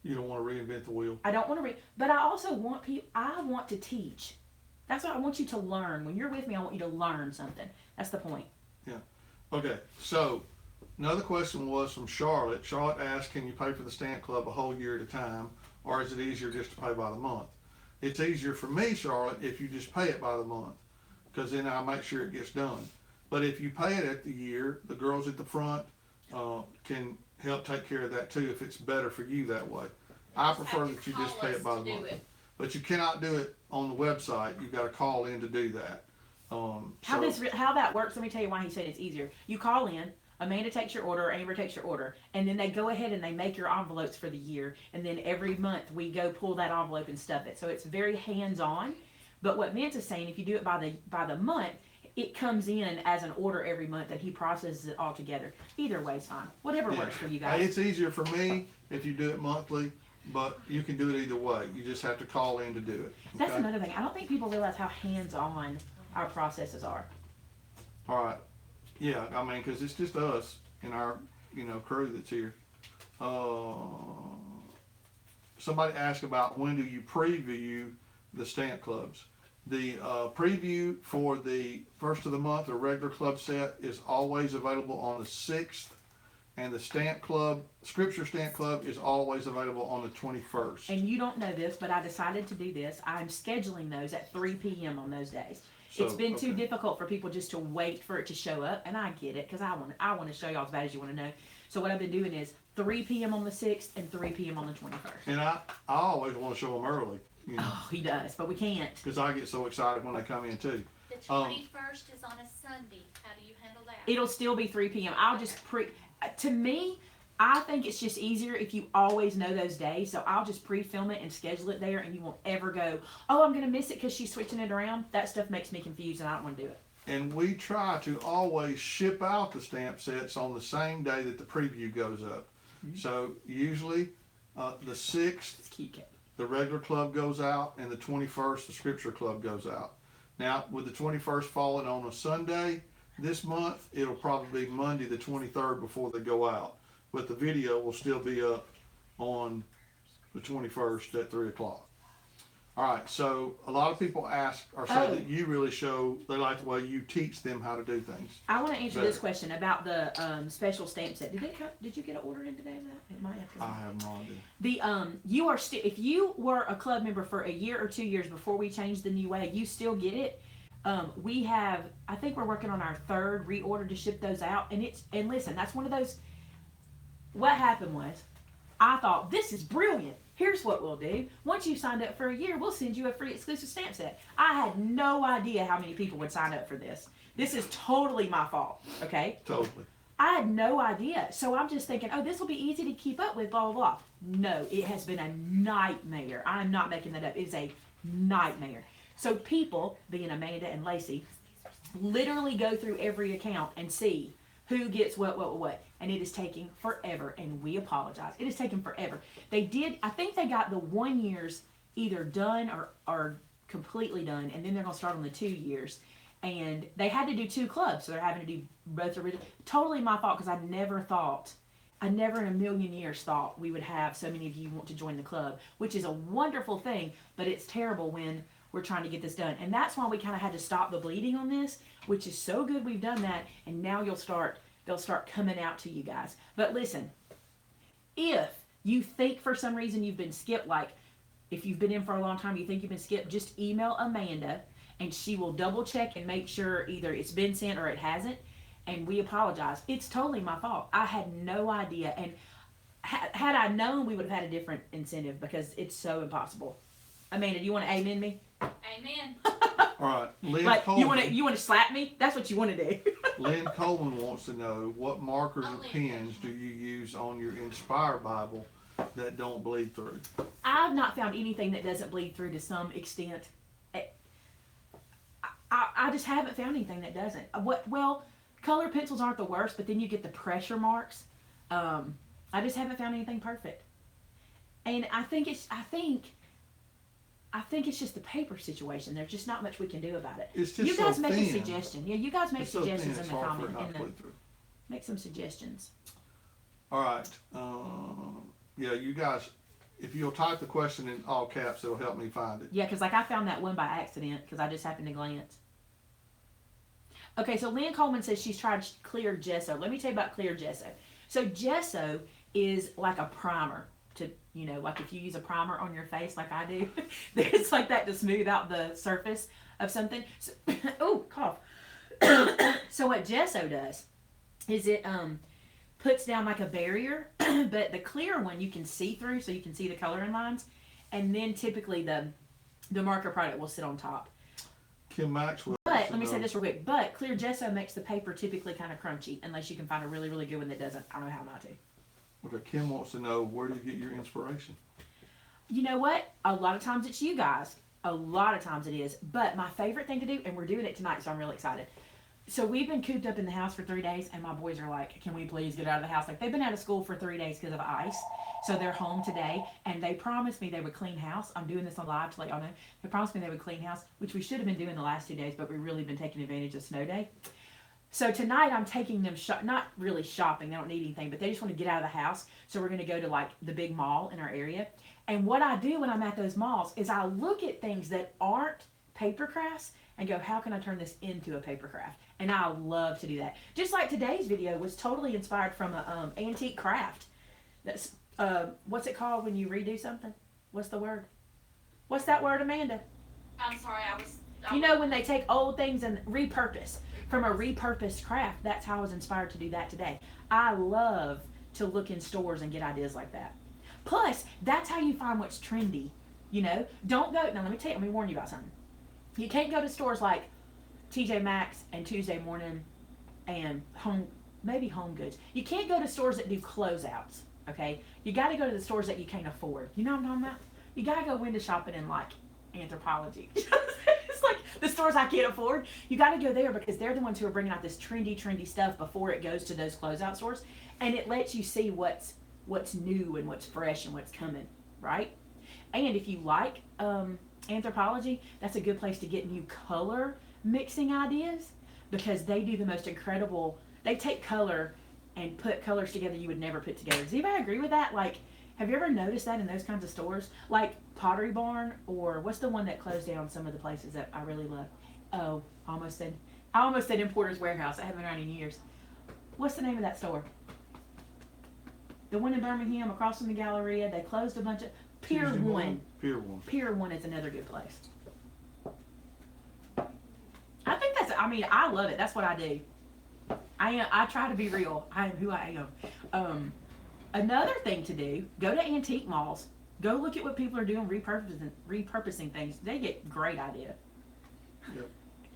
You don't want to reinvent the wheel. I don't want to but I also want I want to teach. That's what I want you to learn. When you're with me, I want you to learn something. That's the point. Yeah. Okay, so another question was from Charlotte. Charlotte asked, can you pay for the stamp club a whole year at a time, or is it easier just to pay by the month? It's easier for me, Charlotte, if you just pay it by the month, because then I'll make sure it gets done. But if you pay it at the year, the girls at the front can help take care of that too if it's better for you that way. I prefer that you just pay it by the month. But you cannot do it on the website. You've got to call in to do that. How that works, let me tell you why he said it's easier. You call in, Amanda takes your order, Amber takes your order, and then they go ahead and they make your envelopes for the year, and then every month we go pull that envelope and stuff it. So it's very hands-on. But what Manta's saying, if you do it by the month, it comes in as an order every month and he processes it all together. Either way's fine. Whatever works for you guys. It's easier for me if you do it monthly, but you can do it either way. You just have to call in to do it. Okay? That's another thing. I don't think people realize how hands-on our processes are. All right. Yeah, I mean, because it's just us and our, crew that's here. Somebody asked about when do you preview the stamp clubs. The preview for the first of the month, or regular club set, is always available on the 6th. And the stamp club, Scripture Stamp Club, is always available on the 21st. And you don't know this, but I decided to do this. I'm scheduling those at 3 p.m. on those days. So, it's been too difficult for people just to wait for it to show up, and I get it, because I want to show y'all as bad as you want to know. So what I've been doing is 3 p.m. on the 6th and 3 p.m. on the 21st. And I always want to show them early. Oh, he does, but we can't. Because I get so excited when they come in, too. The 21st is on a Sunday. How do you handle that? It'll still be 3 p.m. I'll just to me, I think it's just easier if you always know those days. So I'll just pre-film it and schedule it there, and you won't ever go, oh, I'm going to miss it because she's switching it around. That stuff makes me confused, and I don't want to do it. And we try to always ship out the stamp sets on the same day that the preview goes up. Mm-hmm. So usually the 6th, the regular club goes out, and the 21st, the Scripture Club goes out. Now, with the 21st falling on a Sunday this month, it'll probably be Monday the 23rd before they go out. But the video will still be up on the 21st at 3 o'clock. All right, so a lot of people ask or say that you really they like the way you teach them how to do things. I want to answer this question about the special stamp set. Did you get it ordered in today? It might have to. I have no idea. You are still, if you were a club member for a year or 2 years before we changed the new way, you still get it. We have, I think we're working on our 3rd reorder to ship those out, and listen, that's one of those. What happened was, I thought, this is brilliant. Here's what we'll do. Once you signed up for a year, we'll send you a free exclusive stamp set. I had no idea how many people would sign up for this. This is totally my fault, okay? Totally. I had no idea. So I'm just thinking, oh, this will be easy to keep up with, blah, blah, blah. No, it has been a nightmare. I'm not making that up. It is a nightmare. So people, being Amanda and Lacey, literally go through every account and see who gets what. And it is taking forever, and we apologize. It is taking forever. I think they got the 1 years either done or completely done, and then they're going to start on the 2 years. And they had to do 2 clubs, so they're having to do both original. Totally my fault, because I never in a million years thought we would have so many of you want to join the club, which is a wonderful thing, but it's terrible when we're trying to get this done. And that's why we kind of had to stop the bleeding on this, which is so good we've done that, and now they'll start coming out to you guys. But listen, if you think for some reason you've been skipped, like if you've been in for a long time, you think you've been skipped, just email Amanda, and she will double check and make sure either it's been sent or it hasn't, and we apologize. It's totally my fault. I had no idea, and had I known, we would have had a different incentive, because it's so impossible. Amanda, do you want to amen me? Amen. All right, Lynn like, Coleman. You want to slap me? That's what you want to do. Lynn Coleman wants to know, what markers or pens do you use on your Inspire Bible that don't bleed through? I've not found anything that doesn't bleed through to some extent. I just haven't found anything that doesn't. Well, color pencils aren't the worst, but then you get the pressure marks. I just haven't found anything perfect. And I think I think it's just the paper situation. There's just not much we can do about it. It's just You guys so make a thin. suggestion. Yeah, you guys make It's so thin, suggestions it's in the hard for it comment. not In to the, bleed through. make some suggestions. All right. Yeah, you guys, if you'll type the question in all caps, it'll help me find it. Yeah, because like I found that one by accident because I just happened to glance. Okay, so Lynn Coleman says she's tried clear gesso. Let me tell you about clear gesso. So gesso is like a primer to, you know, like if you use a primer on your face like I do, it's like that to smooth out the surface of something. So, oh, cough. So what gesso does is it puts down like a barrier, but the clear one you can see through, so you can see the coloring lines, and then typically the marker product will sit on top. Kim Maxwell. But let me say this real quick. But clear gesso makes the paper typically kind of crunchy, unless you can find a really, really good one that doesn't. I don't know how not to. Okay, Kim wants to know, where do you get your inspiration? You know what? A lot of times it's you guys. A lot of times it is. But my favorite thing to do, and we're doing it tonight, so I'm really excited. So we've been cooped up in the house for 3 days, and my boys are like, can we please get out of the house? Like, they've been out of school for 3 days because of ice. So they're home today, and they promised me they would clean house. I'm doing this on live to let y'all know. They promised me they would clean house, which we should have been doing the last 2 days, but we've really been taking advantage of snow day. So tonight I'm taking them, not really shopping, they don't need anything, but they just want to get out of the house. So we're going to go to like the big mall in our area. And what I do when I'm at those malls is I look at things that aren't paper crafts and go, how can I turn this into a paper craft? And I love to do that. Just like today's video was totally inspired from a antique craft. That's what's it called when you redo something? What's the word? What's that word, Amanda? I'm sorry, You know when they take old things and repurpose. From a repurposed craft, that's how I was inspired to do that today. I love to look in stores and get ideas like that. Plus, that's how you find what's trendy. You know, don't go, now let me warn you about something. You can't go to stores like TJ Maxx and Tuesday Morning and maybe Home Goods. You can't go to stores that do closeouts, okay? You got to go to the stores that you can't afford. You know what I'm talking about? You got to go window shopping in like Anthropologie. It's like the stores I can't afford. You got to go there because they're the ones who are bringing out this trendy stuff before it goes to those closeout stores, and it lets you see what's new and what's fresh and what's coming, right? And if you like Anthropologie, that's a good place to get new color mixing ideas because they do the most incredible. They take color and put colors together you would never put together. Does anybody agree with that? Like, have you ever noticed that in those kinds of stores? Like Pottery Barn, or what's the one that closed down some of the places that I really love? Oh, I almost said Importer's Warehouse. I haven't been around in years. What's the name of that store? The one in Birmingham across from the Galleria. They closed a bunch of... Pier 1. Pier 1. Pier 1 is another good place. I think I love it. That's what I do. I try to be real. I am who I am. Another thing to do, go to antique malls. Go look at what people are doing, repurposing things. They get great idea. Yep.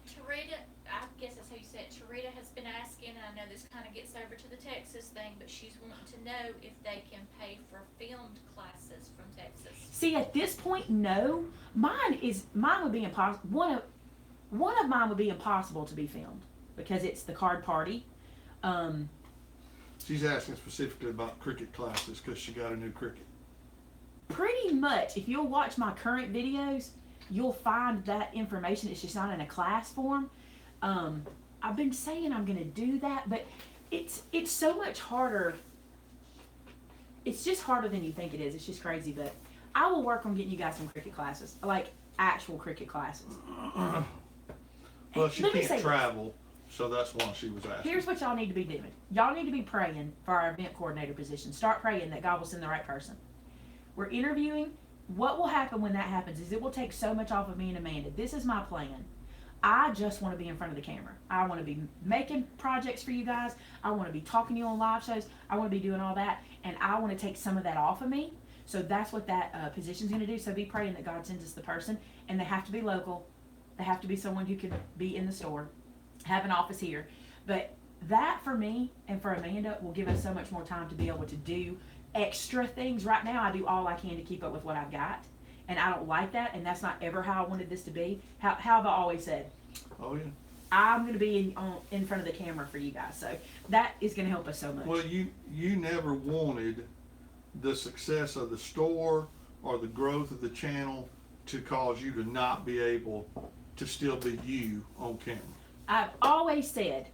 Tarita, I guess that's how you say it. Tarita has been asking, and I know this kind of gets over to the Texas thing, but she's wanting to know if they can pay for filmed classes from Texas. See, at this point, no. Mine would be impossible. One of mine would be impossible to be filmed because it's the card party. She's asking specifically about cricket classes because she got a new cricket. Pretty much, if you'll watch my current videos, you'll find that information. It's just not in a class form. I've been saying I'm going to do that, but it's so much harder. It's just harder than you think it is. It's just crazy, but I will work on getting you guys some cricket classes, like actual cricket classes. Well, she can't travel, so that's why she was asking. Here's what y'all need to be doing. Y'all need to be praying for our event coordinator position. Start praying that God will send the right person. We're interviewing. What will happen when that happens is it will take so much off of me and Amanda. This is my plan. I just want to be in front of the camera. I want to be making projects for you guys. I want to be talking to you on live shows. I want to be doing all that. And I want to take some of that off of me. So that's what that position's going to do. So be praying that God sends us the person. And they have to be local. They have to be someone who can be in the store, have an office here. But that for me and for Amanda will give us so much more time to be able to do extra things. Right now I do all I can to keep up with what I've got. And I don't like that. And that's not ever how I wanted this to be. How have I always said? Oh, yeah. I'm going to be in front of the camera for you guys. So that is going to help us so much. Well, you never wanted the success of the store or the growth of the channel to cause you to not be able to still be you on camera? I've always said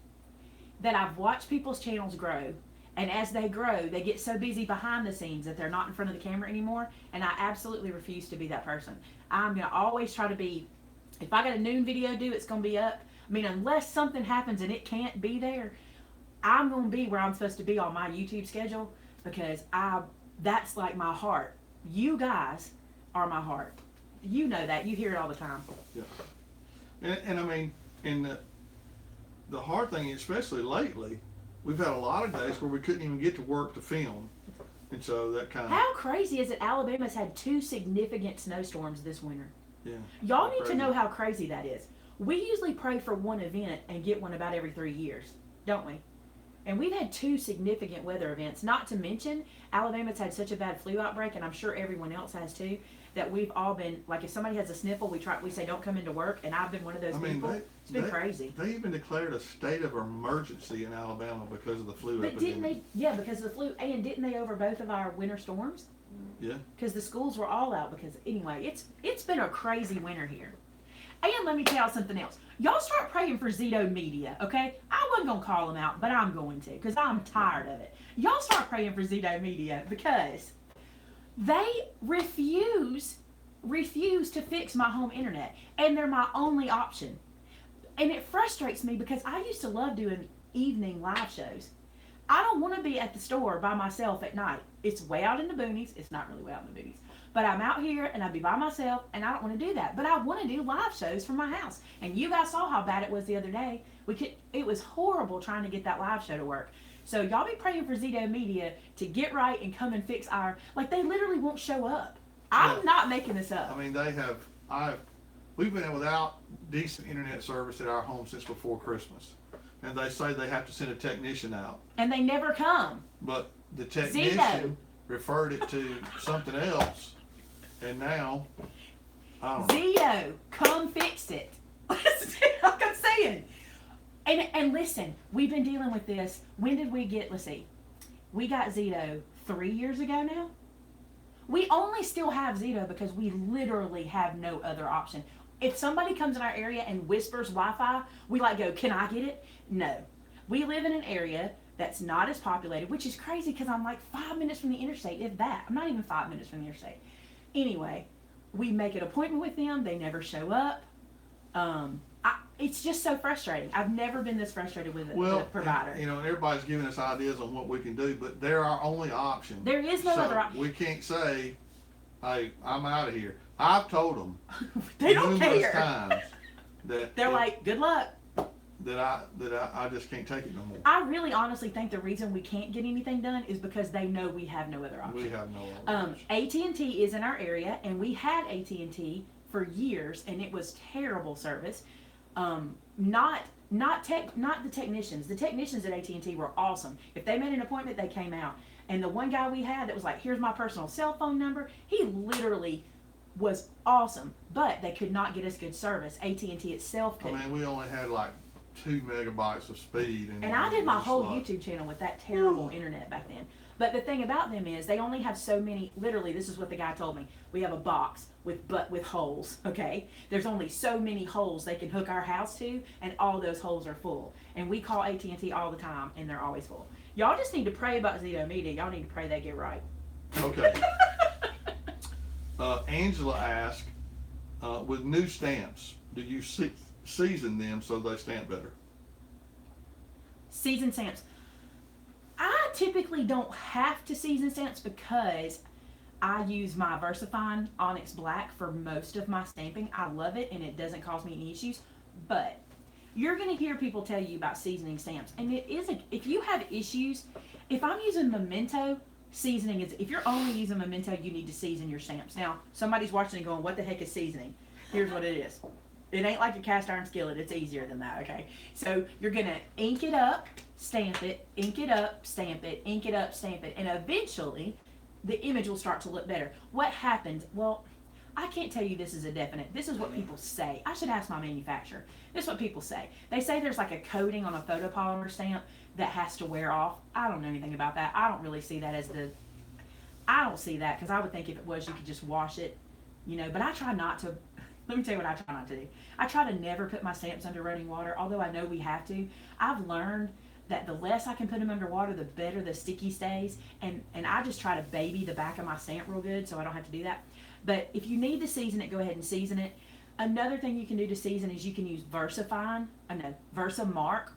that I've watched people's channels grow, and as they grow, they get so busy behind the scenes that they're not in front of the camera anymore, and I absolutely refuse to be that person. I'm going to always try to be, if I got a noon video due, it's going to be up. I mean, unless something happens and it can't be there, I'm going to be where I'm supposed to be on my YouTube schedule, because that's like my heart. You guys are my heart. You know that. You hear it all the time. Yeah. And I mean, and the hard thing, especially lately, we've had a lot of days where we couldn't even get to work to film. And so that kind of... How crazy is it Alabama's had 2 significant snowstorms this winter? Yeah. Y'all need Crazy. to know how crazy that is. We usually pray for one event and get one about every 3 years, don't we? And we've had 2 significant weather events, not to mention Alabama's had such a bad flu outbreak, and I'm sure everyone else has too, that we've all been, like if somebody has a sniffle, we say don't come into work, and I've been one of those people. It's been crazy. They even declared a state of emergency in Alabama because of the flu But epidemic. didn't they, yeah, because of the flu, and didn't they over both of our winter storms? Yeah. Because the schools were all out because, anyway, it's been a crazy winter here. And let me tell y'all something else. Y'all start praying for Zito Media, okay? I wasn't going to call them out, but I'm going to because I'm tired of it. Y'all start praying for Zito Media because they refuse to fix my home internet, and they're my only option. And it frustrates me because I used to love doing evening live shows. I don't want to be at the store by myself at night. It's way out in the boonies. It's not really way out in the boonies. But I'm out here and I'd be by myself, and I don't want to do that. But I want to do live shows from my house. And you guys saw how bad it was the other day. It was horrible trying to get that live show to work. So y'all be praying for Zito Media to get right and come and fix they literally won't show up. I'm not making this up. I mean, we've been without decent internet service at our home since before Christmas. And they say they have to send a technician out. And they never come. But the technician Zito referred it to something else. And now, I don't know. Zito, come fix it. Like I'm saying. And listen, we've been dealing with this. When did we get, let's see, we got Zito 3 years ago now. We only still have Zito because we literally have no other option. If somebody comes in our area and whispers Wi-Fi, we go, can I get it? No. We live in an area that's not as populated, which is crazy because I'm 5 minutes from the interstate, if that. I'm not even 5 minutes from the interstate. Anyway, we make an appointment with them. They never show up. It's just so frustrating. I've never been this frustrated with a provider. And everybody's giving us ideas on what we can do, but they're our only option. There is no other option. We can't say, hey, I'm out of here. I've told them they don't numerous care. times that They're like, good luck. That I just can't take it no more. I really honestly think the reason we can't get anything done is because they know we have no other option. We have no other option. AT&T is in our area, and we had AT&T for years, and it was terrible service. Not the technicians. The technicians at AT&T were awesome. If they made an appointment, they came out. And the one guy we had that was like, here's my personal cell phone number, he literally was awesome, but they could not get us good service. AT&T itself could. I mean, we only had 2 megabytes of speed. And I did my whole YouTube channel with that terrible internet back then. But the thing about them is they only have so many, literally, this is what the guy told me. We have a box with holes, okay? There's only so many holes they can hook our house to, and all those holes are full. And we call AT&T all the time, and they're always full. Y'all just need to pray about Zito Media. Y'all need to pray they get right. Okay. Angela asked, with new stamps, do you season them so they stamp better? Season stamps. I typically don't have to season stamps because I use my VersaFine Onyx Black for most of my stamping. I love it and it doesn't cause me any issues. But you're going to hear people tell you about seasoning stamps. And if you have issues, if I'm using Memento, seasoning is, if you're only using Memento, you need to season your stamps. Now, somebody's watching and going, what the heck is seasoning? Here's what it is. It ain't like a cast iron skillet. It's easier than that, okay? So you're going to ink it up, stamp it, ink it up, stamp it, ink it up, stamp it, and eventually the image will start to look better. What happens? Well, I can't tell you this is a definite. This is what people say. I should ask my manufacturer. This is what people say. They say there's a coating on a photopolymer stamp that has to wear off. I don't know anything about that. I don't really see that as I don't see that because I would think if it was, you could just wash it you know, but I try not to. Let me tell you what I try not to do. I try to never put my stamps under running water, although I know we have to. I've learned that the less I can put them underwater, the better the sticky stays. And I just try to baby the back of my stamp real good so I don't have to do that. But if you need to season it, go ahead and season it. Another thing you can do to season is you can use Versamark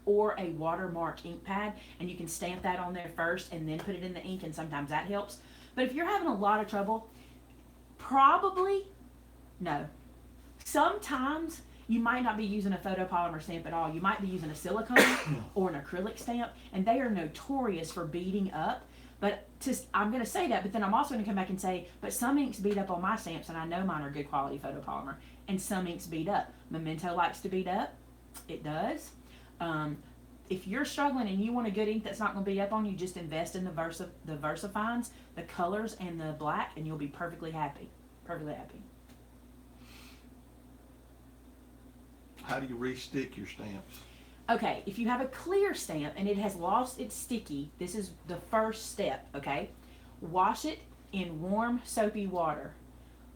or a watermark ink pad, and you can stamp that on there first and then put it in the ink, and sometimes that helps. But if you're having a lot of trouble, probably no. Sometimes you might not be using a photopolymer stamp at all. You might be using a silicone or an acrylic stamp, and they are notorious for beading up. But I'm going to say that, but then I'm also going to come back and say, but some inks bead up on my stamps, and I know mine are good quality photopolymer, and some inks bead up. Memento likes to bead up. It does. If you're struggling and you want a good ink that's not going to bead up on you, just invest in the VersaFines, the colors, and the black, and you'll be perfectly happy. Perfectly happy. How do you re-stick your stamps? Okay, if you have a clear stamp and it has lost its sticky, this is the first step, okay? Wash it in warm soapy water.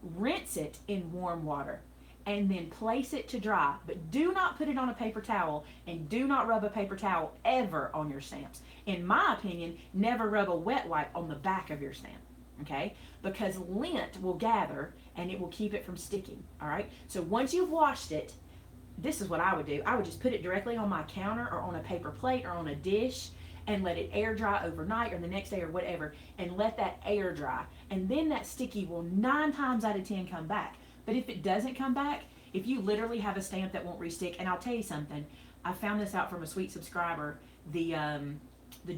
Rinse it in warm water. And then place it to dry. But do not put it on a paper towel, and do not rub a paper towel ever on your stamps. In my opinion, never rub a wet wipe on the back of your stamp, okay? Because lint will gather and it will keep it from sticking, all right? So once you've washed it, this is what I would do. I would just put it directly on my counter or on a paper plate or on a dish and let it air dry overnight or the next day or whatever, and let that air dry. And then that sticky will 9 times out of 10 come back. But if it doesn't come back, if you literally have a stamp that won't restick, and I'll tell you something, I found this out from a sweet subscriber, the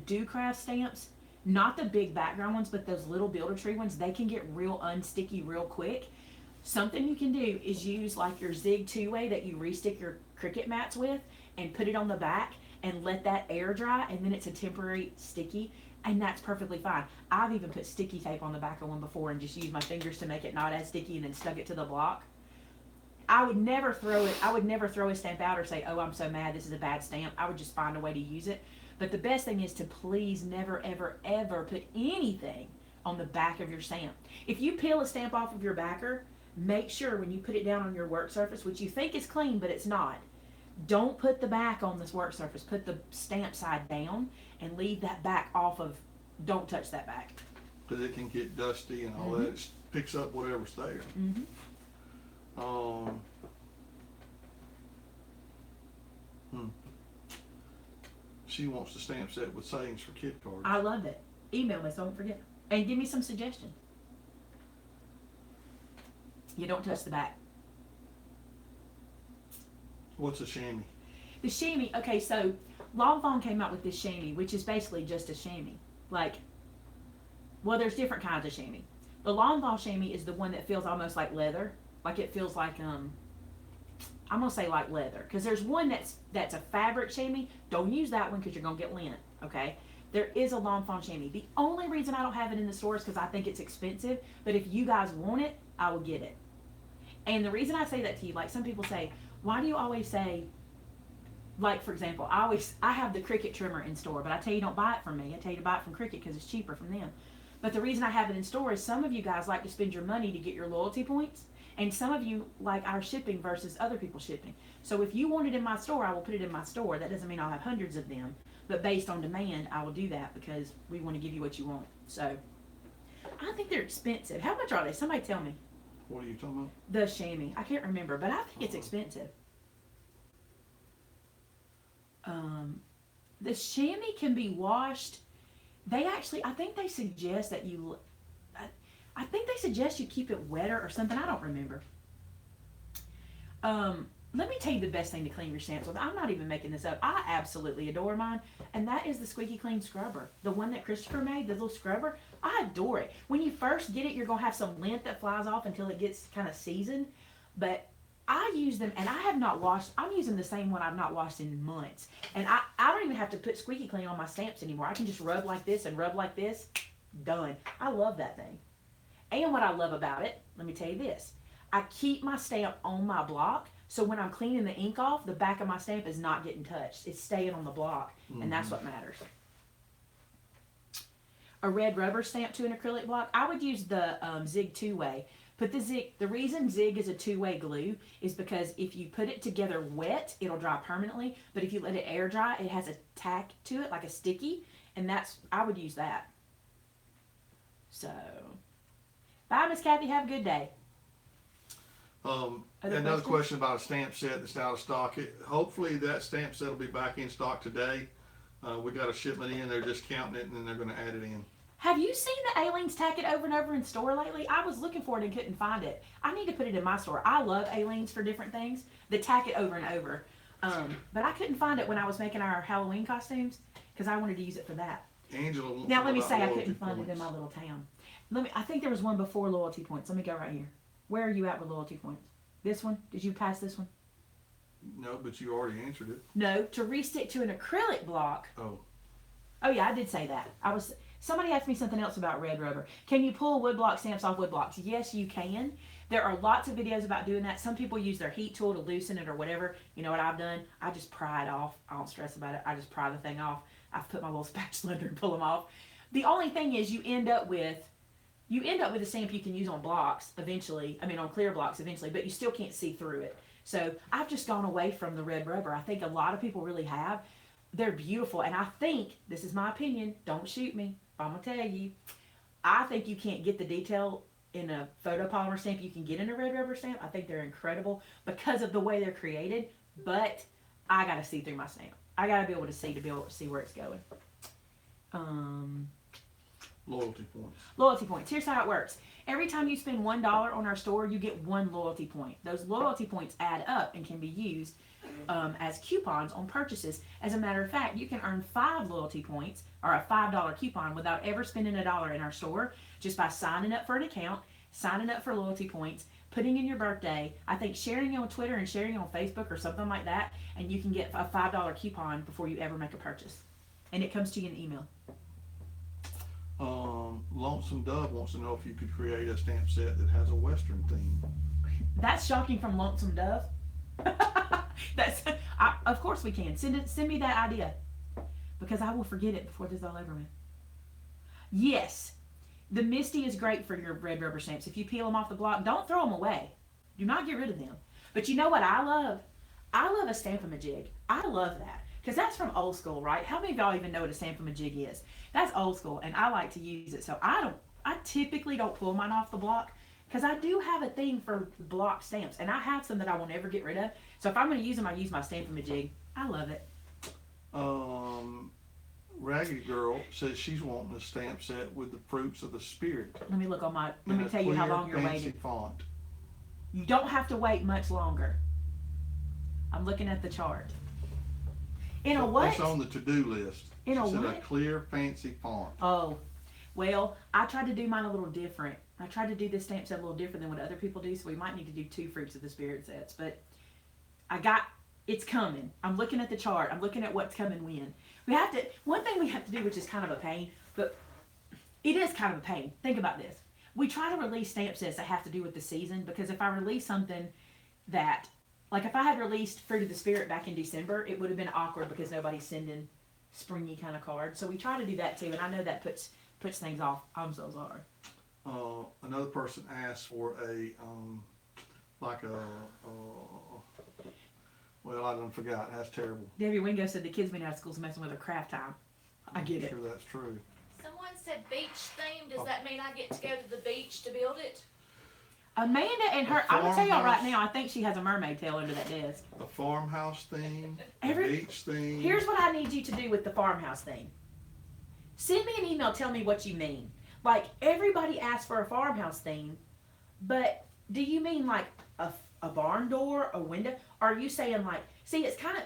Do Craft stamps, not the big background ones, but those little Builder Tree ones, they can get real unsticky real quick. Something you can do is use like your Zig 2-way that you restick your Cricut mats with, and put it on the back and let that air dry, and then it's a temporary sticky, and that's perfectly fine. I've even put sticky tape on the back of one before and just used my fingers to make it not as sticky and then stuck it to the block. I would never throw it. I would never throw a stamp out or say, oh, I'm so mad, this is a bad stamp. I would just find a way to use it. But the best thing is to please never, ever, ever put anything on the back of your stamp. If you peel a stamp off of your backer, make sure when you put it down on your work surface, which you think is clean, but it's not, don't put the back on this work surface. Put the stamp side down and leave that back off of, don't touch that back. Because it can get dusty and all that. It picks up whatever's there. She wants the stamp set with sayings for kid cards. I love it. Email me so don't forget. And give me some suggestions. You don't touch the back. What's a chamois? The chamois, okay, so Long Fawn came out with this chamois, which is basically just a chamois. Like, well, there's different kinds of chamois. The Long Fawn chamois is the one that feels almost like leather. Like it feels like, I'm gonna say like leather. Because there's one that's a fabric chamois. Don't use that one because you're gonna get lint, okay? There is a Long Fawn chamois. The only reason I don't have it in the store is because I think it's expensive. But if you guys want it, I will get it. And the reason I say that to you, like some people say, why do you always say, like for example, I have the Cricut trimmer in store, but I tell you don't buy it from me. I tell you to buy it from Cricut because it's cheaper from them. But the reason I have it in store is some of you guys like to spend your money to get your loyalty points, and some of you like our shipping versus other people's shipping. So if you want it in my store, I will put it in my store. That doesn't mean I'll have hundreds of them, but based on demand, I will do that because we want to give you what you want. So I think they're expensive. How much are they? Somebody tell me. What are you talking about? The chamois. I can't remember, but I think it's expensive. The chamois can be washed. They actually, I think they suggest that you, I think they suggest you keep it wetter or something. I don't remember. Let me tell you the best thing to clean your stamps with. I'm not even making this up. I absolutely adore mine, and that is the Squeaky Clean Scrubber. The one that Christopher made, the little scrubber. I adore it. When you first get it, you're going to have some lint that flies off until it gets kind of seasoned, but I use them, and I have not washed. I'm using the same one I've not washed in months, and I don't even have to put Squeaky Clean on my stamps anymore. I can just rub like this and rub like this. Done. I love that thing. And what I love about it, let me tell you this. I keep my stamp on my block, so when I'm cleaning the ink off, the back of my stamp is not getting touched. It's staying on the block, and that's what matters. A red rubber stamp to an acrylic block, I would use the Zig 2-way, Put the zig. The reason zig is a two-way glue is because if you put it together wet, it'll dry permanently. But if you let it air dry, it has a tack to it, like a sticky, and I would use that. So, bye, Miss Kathy. Have a good day. Another question about a stamp set that's out of stock. Hopefully that stamp set will be back in stock today. We got a shipment in. They're just counting it and then they're going to add it in. Have you seen the Aleene's tack it over and over in store lately? I was looking for it and couldn't find it. I need to put it in my store. I love Aleene's for different things. They tack it over and over. But I couldn't find it when I was making our Halloween costumes because I wanted to use it for that. Angela wants Now to let me know say about I couldn't loyalty find it in points. my little town. I think there was one before loyalty points. Let me go right here. Where are you at with loyalty points? This one? Did you pass this one? No, but you already answered it. No, to restick to an acrylic block. Oh. Oh yeah, I did say that. Somebody asked me something else about red rubber. Can you pull wood block stamps off wood blocks? Yes, you can. There are lots of videos about doing that. Some people use their heat tool to loosen it or whatever. You know what I've done? I just pry it off. I don't stress about it. I just pry the thing off. I've put my little spatula under and pull them off. The only thing is you end up with a stamp you can use on blocks eventually. I mean on clear blocks eventually, but you still can't see through it. So I've just gone away from the red rubber. I think a lot of people really have. They're beautiful, and I think, this is my opinion, don't shoot me, I'm going to tell you, I think you can't get the detail in a photopolymer stamp you can get in a red rubber stamp. I think they're incredible because of the way they're created, but I got to see through my stamp. I got to be able to see where it's going. Loyalty points. Loyalty points. Here's how it works. Every time you spend $1 on our store, you get 1 loyalty point. Those loyalty points add up and can be used as coupons on purchases. As a matter of fact, you can earn 5 loyalty points or a $5 coupon without ever spending $1 in our store, just by signing up for an account, signing up for loyalty points, putting in your birthday, I think sharing it on Twitter and sharing it on Facebook or something like that, and you can get a $5 coupon before you ever make a purchase. And it comes to you in email. Lonesome Dove wants to know if you could create a stamp set that has a Western theme. That's shocking from Lonesome Dove. Of course we can. Send me that idea, because I will forget it before this is all over with. Yes, the Misty is great for your red rubber stamps. If you peel them off the block, don't throw them away. Do not get rid of them. But you know what I love? I love a Stamp-A-Majig. I love that. Because that's from old school, right? How many of y'all even know what a Stamp-A-Majig is? That's old school, and I like to use it. So I typically don't pull mine off the block, because I do have a thing for block stamps, and I have some that I will never get rid of. So if I'm going to use them, I use my Stamp-A-Majig. I love it. Raggedy Girl says she's wanting a stamp set with the fruits of the spirit. Let me look on my. Let me tell you how long you're fancy waiting. Font. You don't have to wait much longer. I'm looking at the chart. In a what? It's on the to-do list. In a She said what? a clear, fancy font. Oh, well, I tried to do mine a little different. I tried to do this stamp set a little different than what other people do, so we might need to do 2 fruits of the spirit sets. But it's coming. I'm looking at the chart. I'm looking at what's coming when. One thing we have to do, which is kind of a pain, but it is kind of a pain. Think about this. We try to release stamp sets that have to do with the season, because if I release something that, like if I had released Fruit of the Spirit back in December, it would have been awkward because nobody's sending springy kind of cards. So we try to do that too, and I know that puts things off. I'm so sorry. Another person asked for well, I done forgot. That's terrible. Debbie Wingo said the kids being out of school's messing with their craft time. I get I'm it. sure that's true. Someone said beach theme. Does that mean I get to go to the beach to build it? Amanda and her, I'm gonna tell y'all right farmhouse. now, I think she has a mermaid tail under that desk. A farmhouse theme, Every- a beach theme. Here's what I need you to do with the farmhouse thing. Send me an email, tell me what you mean. Like, everybody asks for a farmhouse theme, but do you mean like a barn door, a window? Or are you saying like, see, it's kind of,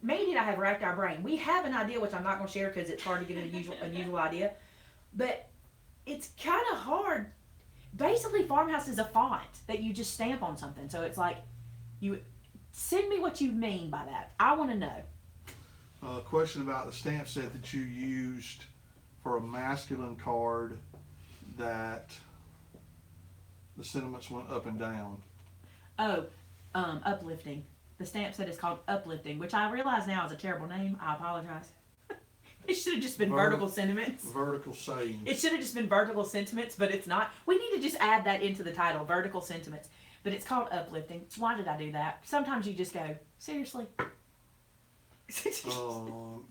Mandy and I have racked our brain. We have an idea, which I'm not gonna share because it's hard to get a usual idea, but it's kind of hard. Basically, farmhouse is a font that you just stamp on something. So it's like, you send me what you mean by that. I want to know. A question about the stamp set that you used for a masculine card that the sentiments went up and down. Oh, uplifting. The stamp set is called Uplifting, which I realize now is a terrible name. I apologize. It should have just been vertical sentiments. Vertical sayings. It should have just been vertical sentiments, but it's not. We need to just add that into the title, vertical sentiments. But it's called uplifting. Why did I do that? Sometimes you just go, seriously.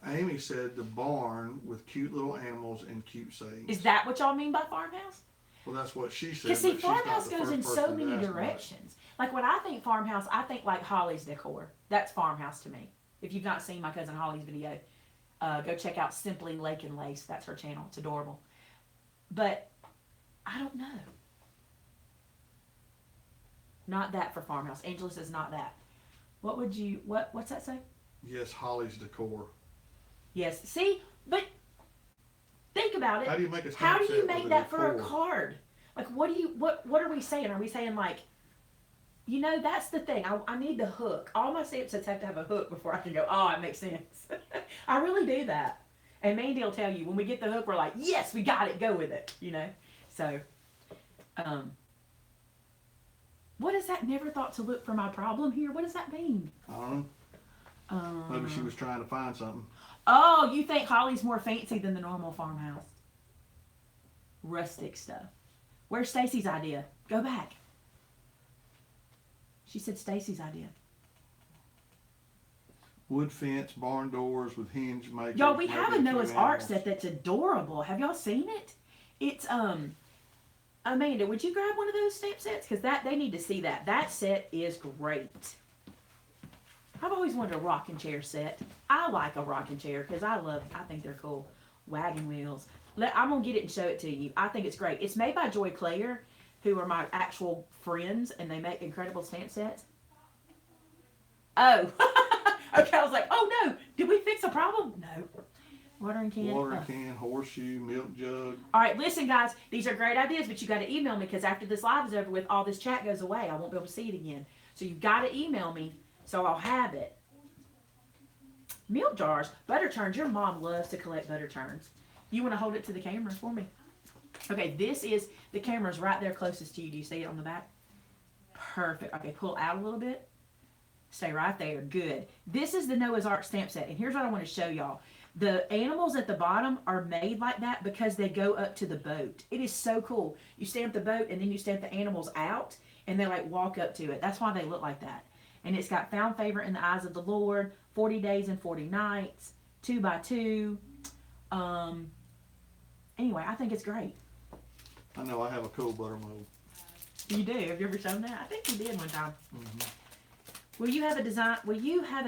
Amy said the barn with cute little animals and cute sayings. Is that what y'all mean by farmhouse? Well, that's what she said. Because see, but she's not farmhouse the goes first in person so to many ask about it. directions. Like when I think farmhouse, I think like Holly's decor. That's farmhouse to me. If you've not seen my cousin Holly's video, go check out Simply Lake and Lace. That's her channel. It's adorable. But I don't know. Not that for farmhouse. Angela says not that. What's that say? Yes, Holly's decor. Yes. See, but think about it. How do you make a How do you Snapchat make with a that for a decor? card? Like, what are we saying? Are we saying like, you know, that's the thing. I need the hook. All my stamp sets have to have a hook before I can go, oh, it makes sense. I really do that. And Mandy will tell you, when we get the hook, we're like, yes, we got it. Go with it. You know? So, what is that? Never thought to look for my problem here. What does that mean? I don't know. Maybe she was trying to find something. Oh, you think Holly's more fancy than the normal farmhouse? Rustic stuff. Where's Stacy's idea? Go back. She said Stacy's idea. Wood fence, barn doors with hinge makers. Y'all, we have a maybe Noah's few Ark animals. set that's adorable. Have y'all seen it? It's Amanda, would you grab one of those stamp sets? Because they need to see that. That set is great. I've always wanted a rocking chair set. I like a rocking chair because I think they're cool. Wagon wheels. I'm going to get it and show it to you. I think it's great. It's made by Joy Player, who are my actual friends, and they make incredible stamp sets. Oh. Okay, I was like, oh no, did we fix a problem? No. Watering can. Watering can, horseshoe, milk jug. All right, listen, guys. These are great ideas, but you got to email me because after this live is over with, all this chat goes away. I won't be able to see it again. So you got to email me so I'll have it. Milk jars, butter churns. Your mom loves to collect butter churns. You want to hold it to the camera for me? Okay, the camera's right there closest to you. Do you see it on the back? Perfect. Okay, pull out a little bit. Stay right there. Good. This is the Noah's Ark stamp set, and here's what I want to show y'all. The animals at the bottom are made like that because they go up to the boat. It is so cool. You stamp the boat, and then you stamp the animals out, and they like walk up to it. That's why they look like that. And it's got found favor in the eyes of the Lord, 40 days and 40 nights, 2 by 2. Anyway, I think it's great. I know I have a cool butter mold. You do? Have you ever shown that? I think you did one time. Mm-hmm. Will you have a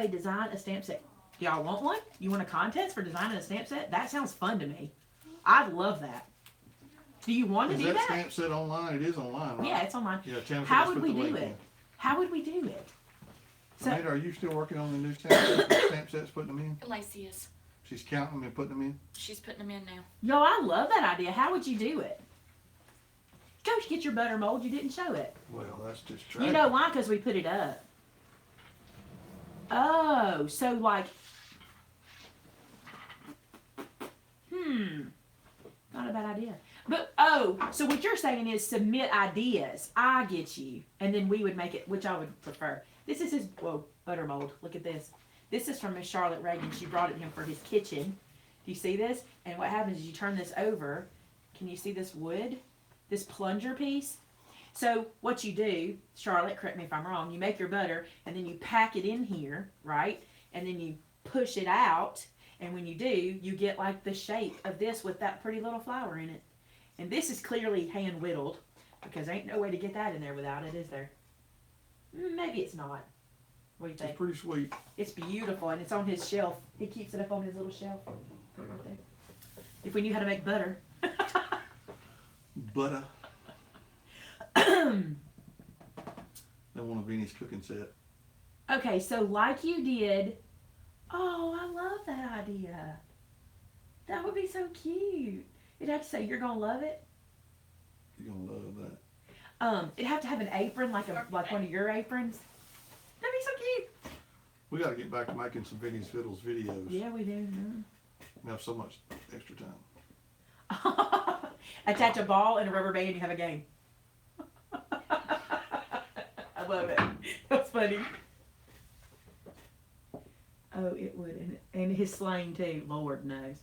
design a stamp set? Y'all want one? You want a contest for designing a stamp set? That sounds fun to me. I'd love that. Do you want to Is do that that? stamp set online? It is online, right? Yeah, it's online. Yeah, Channel How Six would put we the do link it? in. How would we do it? So, Amanda, are you still working on the new stamp sets, putting them in? Lacey is. She's counting them and putting them in? She's putting them in now. yo, I love that idea. How would you do it? Go get your butter mold. You didn't show it. Well, that's just tragic. You know why? Because we put it up. Oh, so like, not a bad idea. But, so what you're saying is submit ideas. I get you. And then we would make it, which I would prefer. This is his, butter mold. Look at this. This is from Miss Charlotte Reagan. She brought it to him for his kitchen. Do you see this? And what happens is you turn this over. Can you see this wood? This plunger piece? So what you do, Charlotte, correct me if I'm wrong, you make your butter and then you pack it in here, right? And then you push it out. And when you do, you get like the shape of this with that pretty little flower in it. And this is clearly hand whittled because there ain't no way to get that in there without it, is there? Maybe it's not. What do you It's think? pretty sweet. It's beautiful and it's on his shelf. He keeps it up on his little shelf. Put it right there. If we knew how to make butter. Butter. They want a Vinnie's cooking set. Okay, so like you did. Oh, I love that idea. That would be so cute. It'd have to say, you're going to love it. You're gonna love that. It'd have to have an apron, like one of your aprons. That'd be so cute. We gotta get back to making some Vinnie's Fiddles videos. Yeah, we do. We have so much extra time. Attach a ball and a rubber band, you have a game. I love it. That's funny. Oh, it would. And his slang too. Lord knows.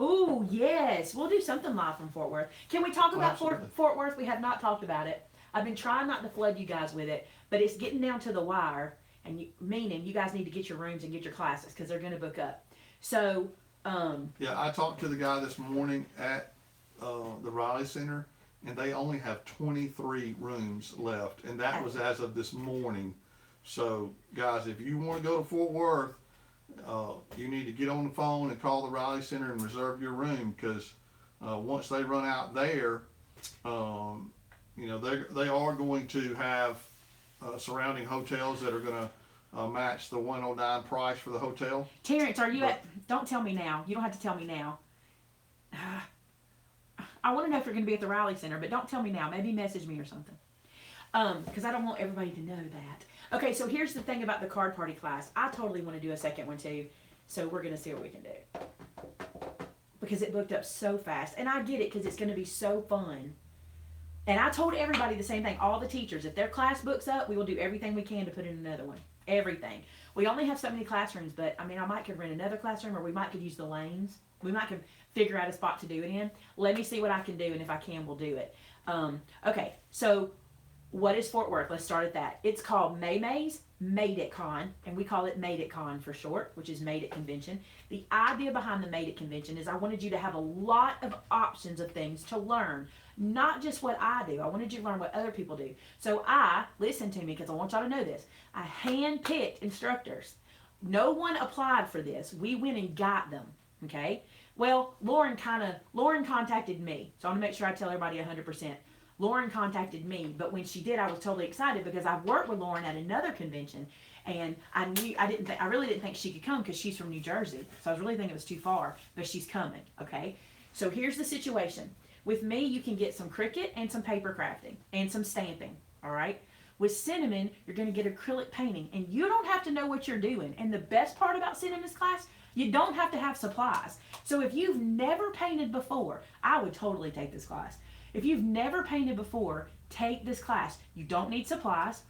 Ooh, yes. We'll do something live from Fort Worth. Can we talk about Absolutely. Fort Worth? We have not talked about it. I've been trying not to flood you guys with it, but it's getting down to the wire, and meaning you guys need to get your rooms and get your classes because they're going to book up. So, Yeah, I talked to the guy this morning at the Riley Center, and they only have 23 rooms left, and that was as of this morning. So, guys, if you want to go to Fort Worth, you need to get on the phone and call the Riley Center and reserve your room because once they run out there, you know, they are going to have surrounding hotels that are going to match the 109 price for the hotel. Terrence, are you at? Don't tell me now. You don't have to tell me now. I want to know if you're going to be at the Riley Center, but don't tell me now. Maybe message me or something. Because I don't want everybody to know that. Okay, so here's the thing about the card party class. I totally want to do a second one too, so we're going to see what we can do. Because it booked up so fast. And I get it because it's going to be so fun. And I told everybody the same thing, all the teachers. If their class books up, we will do everything we can to put in another one. Everything. We only have so many classrooms, but I mean, I might could rent another classroom, or we might could use the lanes. We might could figure out a spot to do it in. Let me see what I can do, and if I can, we'll do it. Okay, so what is Fort Worth? Let's start at that. It's called Maymay's Made It Con, and we call it Made It Con for short, which is Made It Convention. The idea behind the Made It Convention is I wanted you to have a lot of options of things to learn, not just what I do. I wanted you to learn what other people do. So listen to me because I want y'all to know this. I handpicked instructors. No one applied for this. We went and got them, okay? Well, Lauren contacted me, so I want to make sure I tell everybody 100%. Lauren contacted me, but when she did, I was totally excited because I've worked with Lauren at another convention, and I really didn't think she could come because she's from New Jersey, so I was really thinking it was too far, but she's coming, okay? So here's the situation. With me, you can get some Cricut and some paper crafting and some stamping, all right? With Cinnamon, you're going to get acrylic painting, and you don't have to know what you're doing. And the best part about Cinnamon's class, you don't have to have supplies. So if you've never painted before, I would totally take this class. If you've never painted before, take this class. You don't need supplies.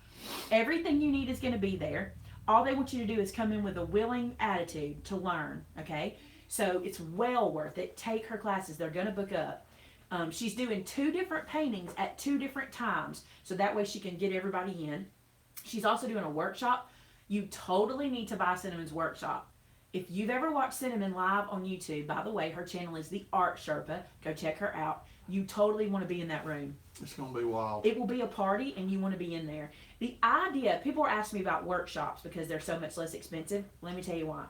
Everything you need is going to be there. All they want you to do is come in with a willing attitude to learn, okay? So it's well worth it. Take her classes. They're going to book up. She's doing 2 different paintings at 2 different times, so that way she can get everybody in. She's also doing a workshop. You totally need to buy Cinnamon's workshop. If you've ever watched Cinnamon live on YouTube, by the way, her channel is The Art Sherpa. Go check her out. You totally want to be in that room. It's going to be wild. It will be a party, and you want to be in there. The idea, people are asking me about workshops because they're so much less expensive. Let me tell you why.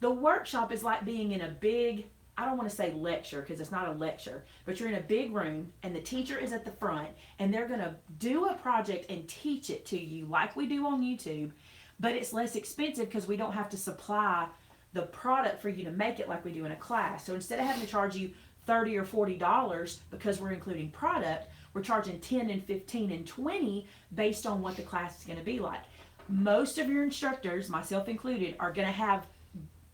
The workshop is like being in a big, I don't want to say lecture because it's not a lecture, but you're in a big room and the teacher is at the front and they're going to do a project and teach it to you like we do on YouTube, but it's less expensive because we don't have to supply the product for you to make it like we do in a class. So instead of having to charge you $30 or $40 because we're including product, we're charging $10 and $15 and $20 based on what the class is going to be like. Most of your instructors, myself included, are going to have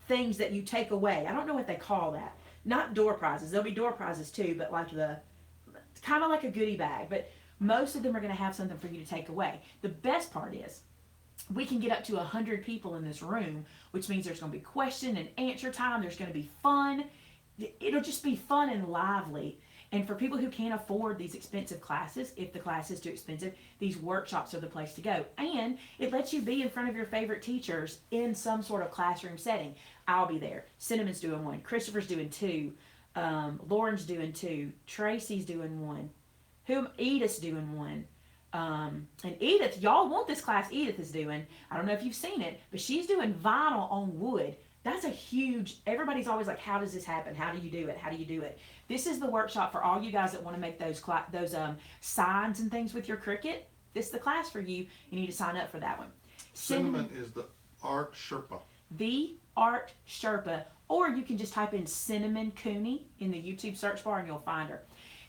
things that you take away. I don't know what they call that. Not door prizes. There'll be door prizes too, but like kind of like a goodie bag. But most of them are going to have something for you to take away. The best part is we can get up to 100 people in this room, which means there's going to be question and answer time. There's going to be fun. It'll just be fun and lively. And for people who can't afford these expensive classes, if the class is too expensive, these workshops are the place to go. And it lets you be in front of your favorite teachers in some sort of classroom setting. I'll be there. Cinnamon's doing 1. Christopher's doing 2. Lauren's doing 2. Tracy's doing 1. Edith's doing 1. And Edith, y'all want this class Edith is doing. I don't know if you've seen it, but she's doing vinyl on wood. That's a huge, everybody's always like, how does this happen? How do you do it? How do you do it? This is the workshop for all you guys that want to make those signs and things with your Cricut. This is the class for you. You need to sign up for that one. Cinnamon is the Art Sherpa. The Art Sherpa. Or you can just type in Cinnamon Cooney in the YouTube search bar and you'll find her.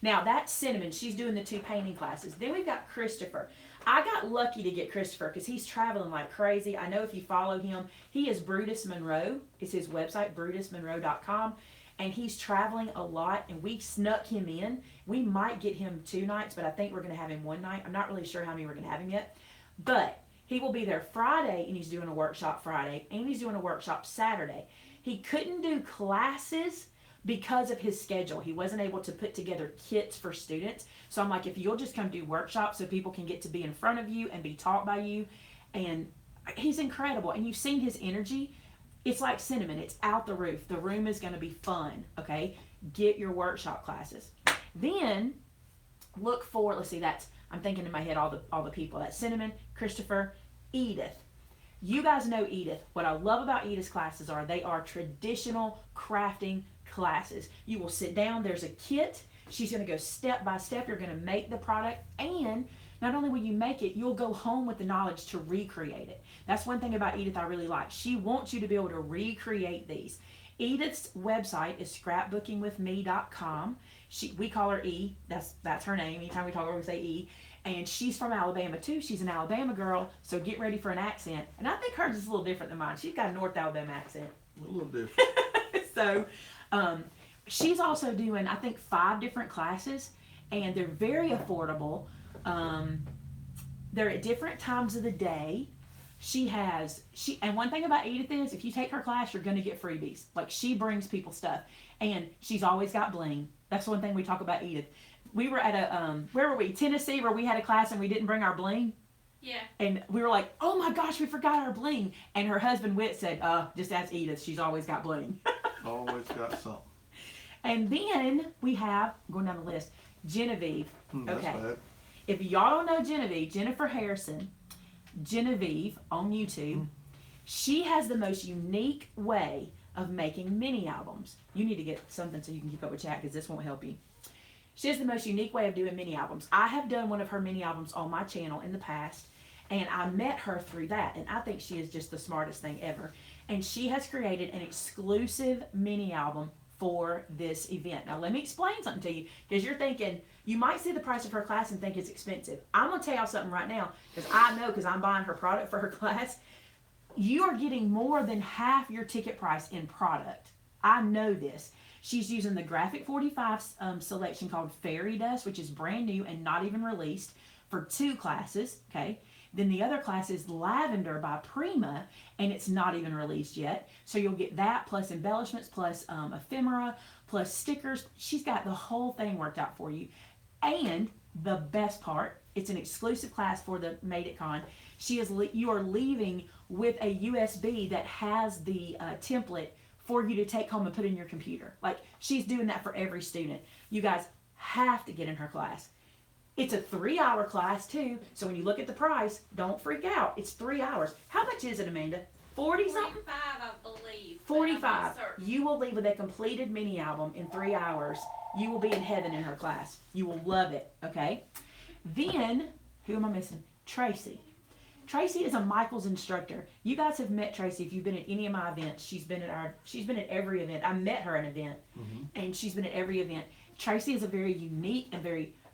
Now that's Cinnamon. She's doing the 2 painting classes. Then we've got Christopher. I got lucky to get Christopher because he's traveling like crazy. I know if you follow him, he is Brutus Monroe. It's his website, brutusmonroe.com. And he's traveling a lot, and we snuck him in. We might get him 2 nights, but I think we're going to have him 1 night. I'm not really sure how many we're going to have him yet. But He will be there Friday, and he's doing a workshop Friday, and he's doing a workshop Saturday. He couldn't do classes because of his schedule. He wasn't able to put together kits for students. So I'm like, if you'll just come do workshops so people can get to be in front of you and be taught by you. And he's incredible. And you've seen his energy. It's like Cinnamon. It's out the roof. The room is going to be fun, okay? Get your workshop classes. Then look for, let's see, I'm thinking in my head all the people. That's Cinnamon, Christopher, Edith. You guys know Edith. What I love about Edith's classes they are traditional crafting classes. You will sit down, there's a kit. She's going to go step by step. You're going to make the product, and not only will you make it, you'll go home with the knowledge to recreate it. That's one thing about Edith I really like. She wants you to be able to recreate these. Edith's website is scrapbookingwithme.com. We call her E. That's her name. Anytime we talk to her, we say E. And she's from Alabama too. She's an Alabama girl, so get ready for an accent. And I think hers is a little different than mine. She's got a North Alabama accent. A little different. So, she's also doing, I think, 5 different classes, and they're very affordable. They're at different times of the day. And one thing about Edith is, if you take her class, you're going to get freebies. Like, she brings people stuff, and she's always got bling. That's one thing we talk about Edith. We were at where were we? Tennessee, where we had a class and we didn't bring our bling. Yeah. And we were like, oh my gosh, we forgot our bling. And her husband Whit said, just ask Edith. She's always got bling. Always got something. And then we have, going down the list, Genevieve. That's bad. If y'all don't know Genevieve, Jennifer Harrison, Genevieve on YouTube, she has the most unique way of making mini albums. You need to get something so you can keep up with chat, because this won't help you. She has the most unique way of doing mini albums. I have done one of her mini albums on my channel in the past, and I met her through that, and I think she is just the smartest thing ever. And she has created an exclusive mini album for this event. Now, let me explain something to you, because you're thinking, you might see the price of her class and think it's expensive. I'm going to tell y'all something right now, because I know, because I'm buying her product for her class. You are getting more than half your ticket price in product. I know this. She's using the Graphic 45 selection called Fairy Dust, which is brand new and not even released, for 2 classes, okay? Then the other class is Lavender by Prima, and it's not even released yet. So you'll get that, plus embellishments, plus ephemera, plus stickers. She's got the whole thing worked out for you. And the best part, it's an exclusive class for the Made It Con. You are leaving with a USB that has the template for you to take home and put in your computer. Like, she's doing that for every student. You guys have to get in her class. It's a 3-hour class too, so when you look at the price, don't freak out. It's 3 hours. How much is it, Amanda? 40 something? 45, I believe. 45. You will leave with a completed mini album in 3 hours. You will be in heaven in her class. You will love it, okay? Then, who am I missing? Tracy. Tracy is a Michaels instructor. You guys have met Tracy if you've been at any of my events. She's been at every event. I met her at an event, and she's been at every event. Tracy is a very unique and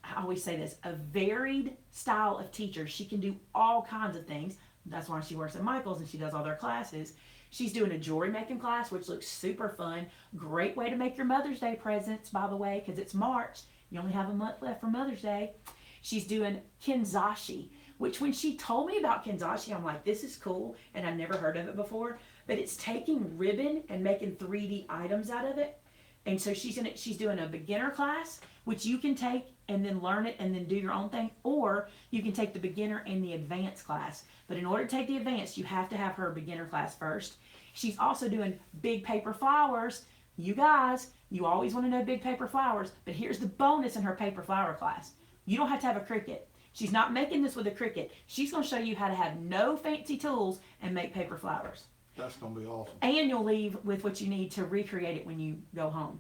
I always say this, a varied style of teacher. She can do all kinds of things. That's why she works at Michaels and she does all their classes. She's doing a jewelry making class, which looks super fun. Great way to make your Mother's Day presents, by the way, because it's March. You only have a month left for Mother's Day. She's doing Kenzashi, which when she told me about Kenzashi, I'm like, this is cool, and I've never heard of it before. But it's taking ribbon and making 3D items out of it. And so she's doing a beginner class, which you can take and then learn it and then do your own thing, or you can take the beginner and the advanced class. But in order to take the advanced, you have to have her beginner class first. She's also doing big paper flowers. You guys, you always want to know big paper flowers, but here's the bonus in her paper flower class. You don't have to have a Cricut. She's not making this with a Cricut. She's going to show you how to have no fancy tools and make paper flowers. That's going to be awesome. And you'll leave with what you need to recreate it when you go home.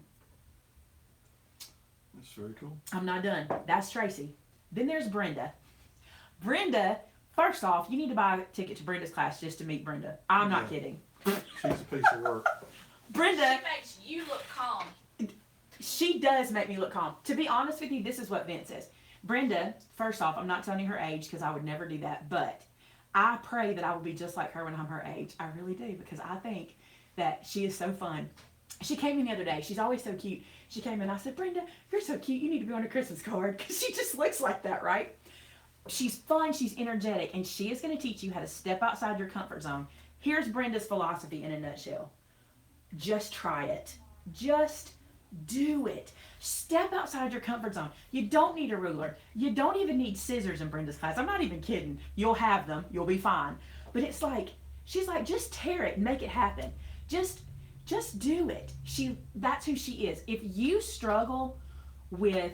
That's very cool. I'm not done. That's Tracy. Then there's Brenda. Brenda, first off, you need to buy a ticket to Brenda's class just to meet Brenda. I'm not kidding. She's a piece of work. Brenda. She makes you look calm. She does make me look calm. To be honest with you, this is what Vince says. Brenda, first off, I'm not telling you her age because I would never do that, but I pray that I will be just like her when I'm her age. I really do, because I think that she is so fun. She came in the other day. She's always so cute. She came in, I said, Brenda, you're so cute. You need to be on a Christmas card, because she just looks like that, right? She's fun, she's energetic, and she is going to teach you how to step outside your comfort zone. Here's Brenda's philosophy in a nutshell. Just try it. Just do it. Step outside your comfort zone. You don't need a ruler. You don't even need scissors in Brenda's class. I'm not even kidding. You'll have them. You'll be fine. But it's like, she's like, just tear it and make it happen. Just do it. That's who she is. If you struggle with,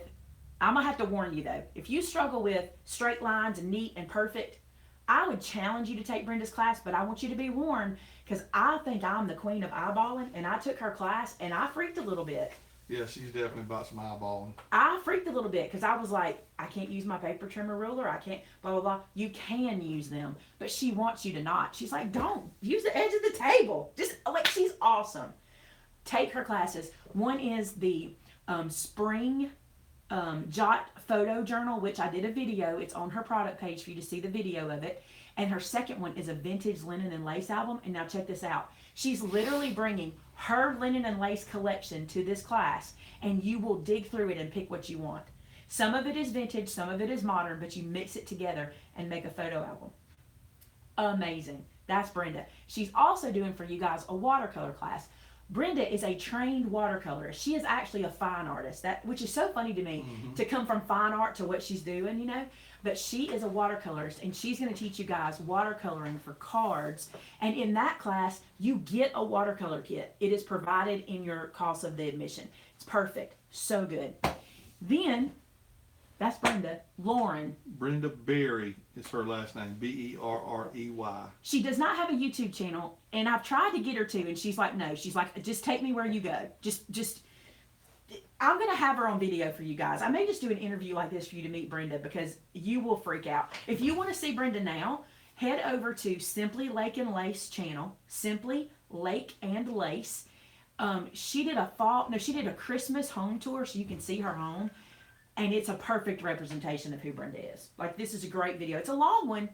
I'm gonna have to warn you though, if you struggle with straight lines and neat and perfect, I would challenge you to take Brenda's class, but I want you to be warned because I think I'm the queen of eyeballing, and I took her class and I freaked a little bit. Yeah, she's definitely about some eyeballing. I freaked a little bit because I was like, I can't use my paper trimmer ruler. I can't, blah, blah, blah. You can use them, but she wants you to not. She's like, don't. Use the edge of the table. Just, like, she's awesome. Take her classes. One is the spring Jot photo journal, which I did a video. It's on her product page for you to see the video of it. And her second one is a vintage linen and lace album. And now check this out. She's literally bringing her linen and lace collection to this class, and you will dig through it and pick what you want. Some of it is vintage, some of it is modern, but you mix it together and make a photo album. Amazing. That's Brenda. She's also doing for you guys a watercolor class. Brenda is a trained watercolorist. She is actually a fine artist, which is so funny to me, to come from fine art to what she's doing, you know. But she is a watercolorist, and she's going to teach you guys watercoloring for cards. And in that class, you get a watercolor kit. It is provided in your cost of the admission. It's perfect. So good. Then, that's Brenda. Lauren. Brenda Berry is her last name. Berrey. She does not have a YouTube channel, and I've tried to get her to, and she's like, no. She's like, just take me where you go. Just. I'm going to have her on video for you guys. I may just do an interview like this for you to meet Brenda because you will freak out. If you want to see Brenda now, head over to Simply Lake and Lace channel. Simply Lake and Lace. She did a Christmas home tour so you can see her home. And it's a perfect representation of who Brenda is. Like, this is a great video. It's a long one.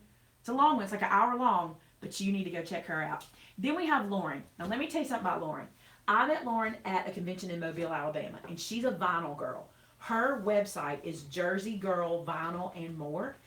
It's like an hour long, but you need to go check her out. Then we have Lauren. Now, let me tell you something about Lauren. I met Lauren at a convention in Mobile, Alabama, and she's a vinyl girl. Her website is Jersey Girl Vinyl and More.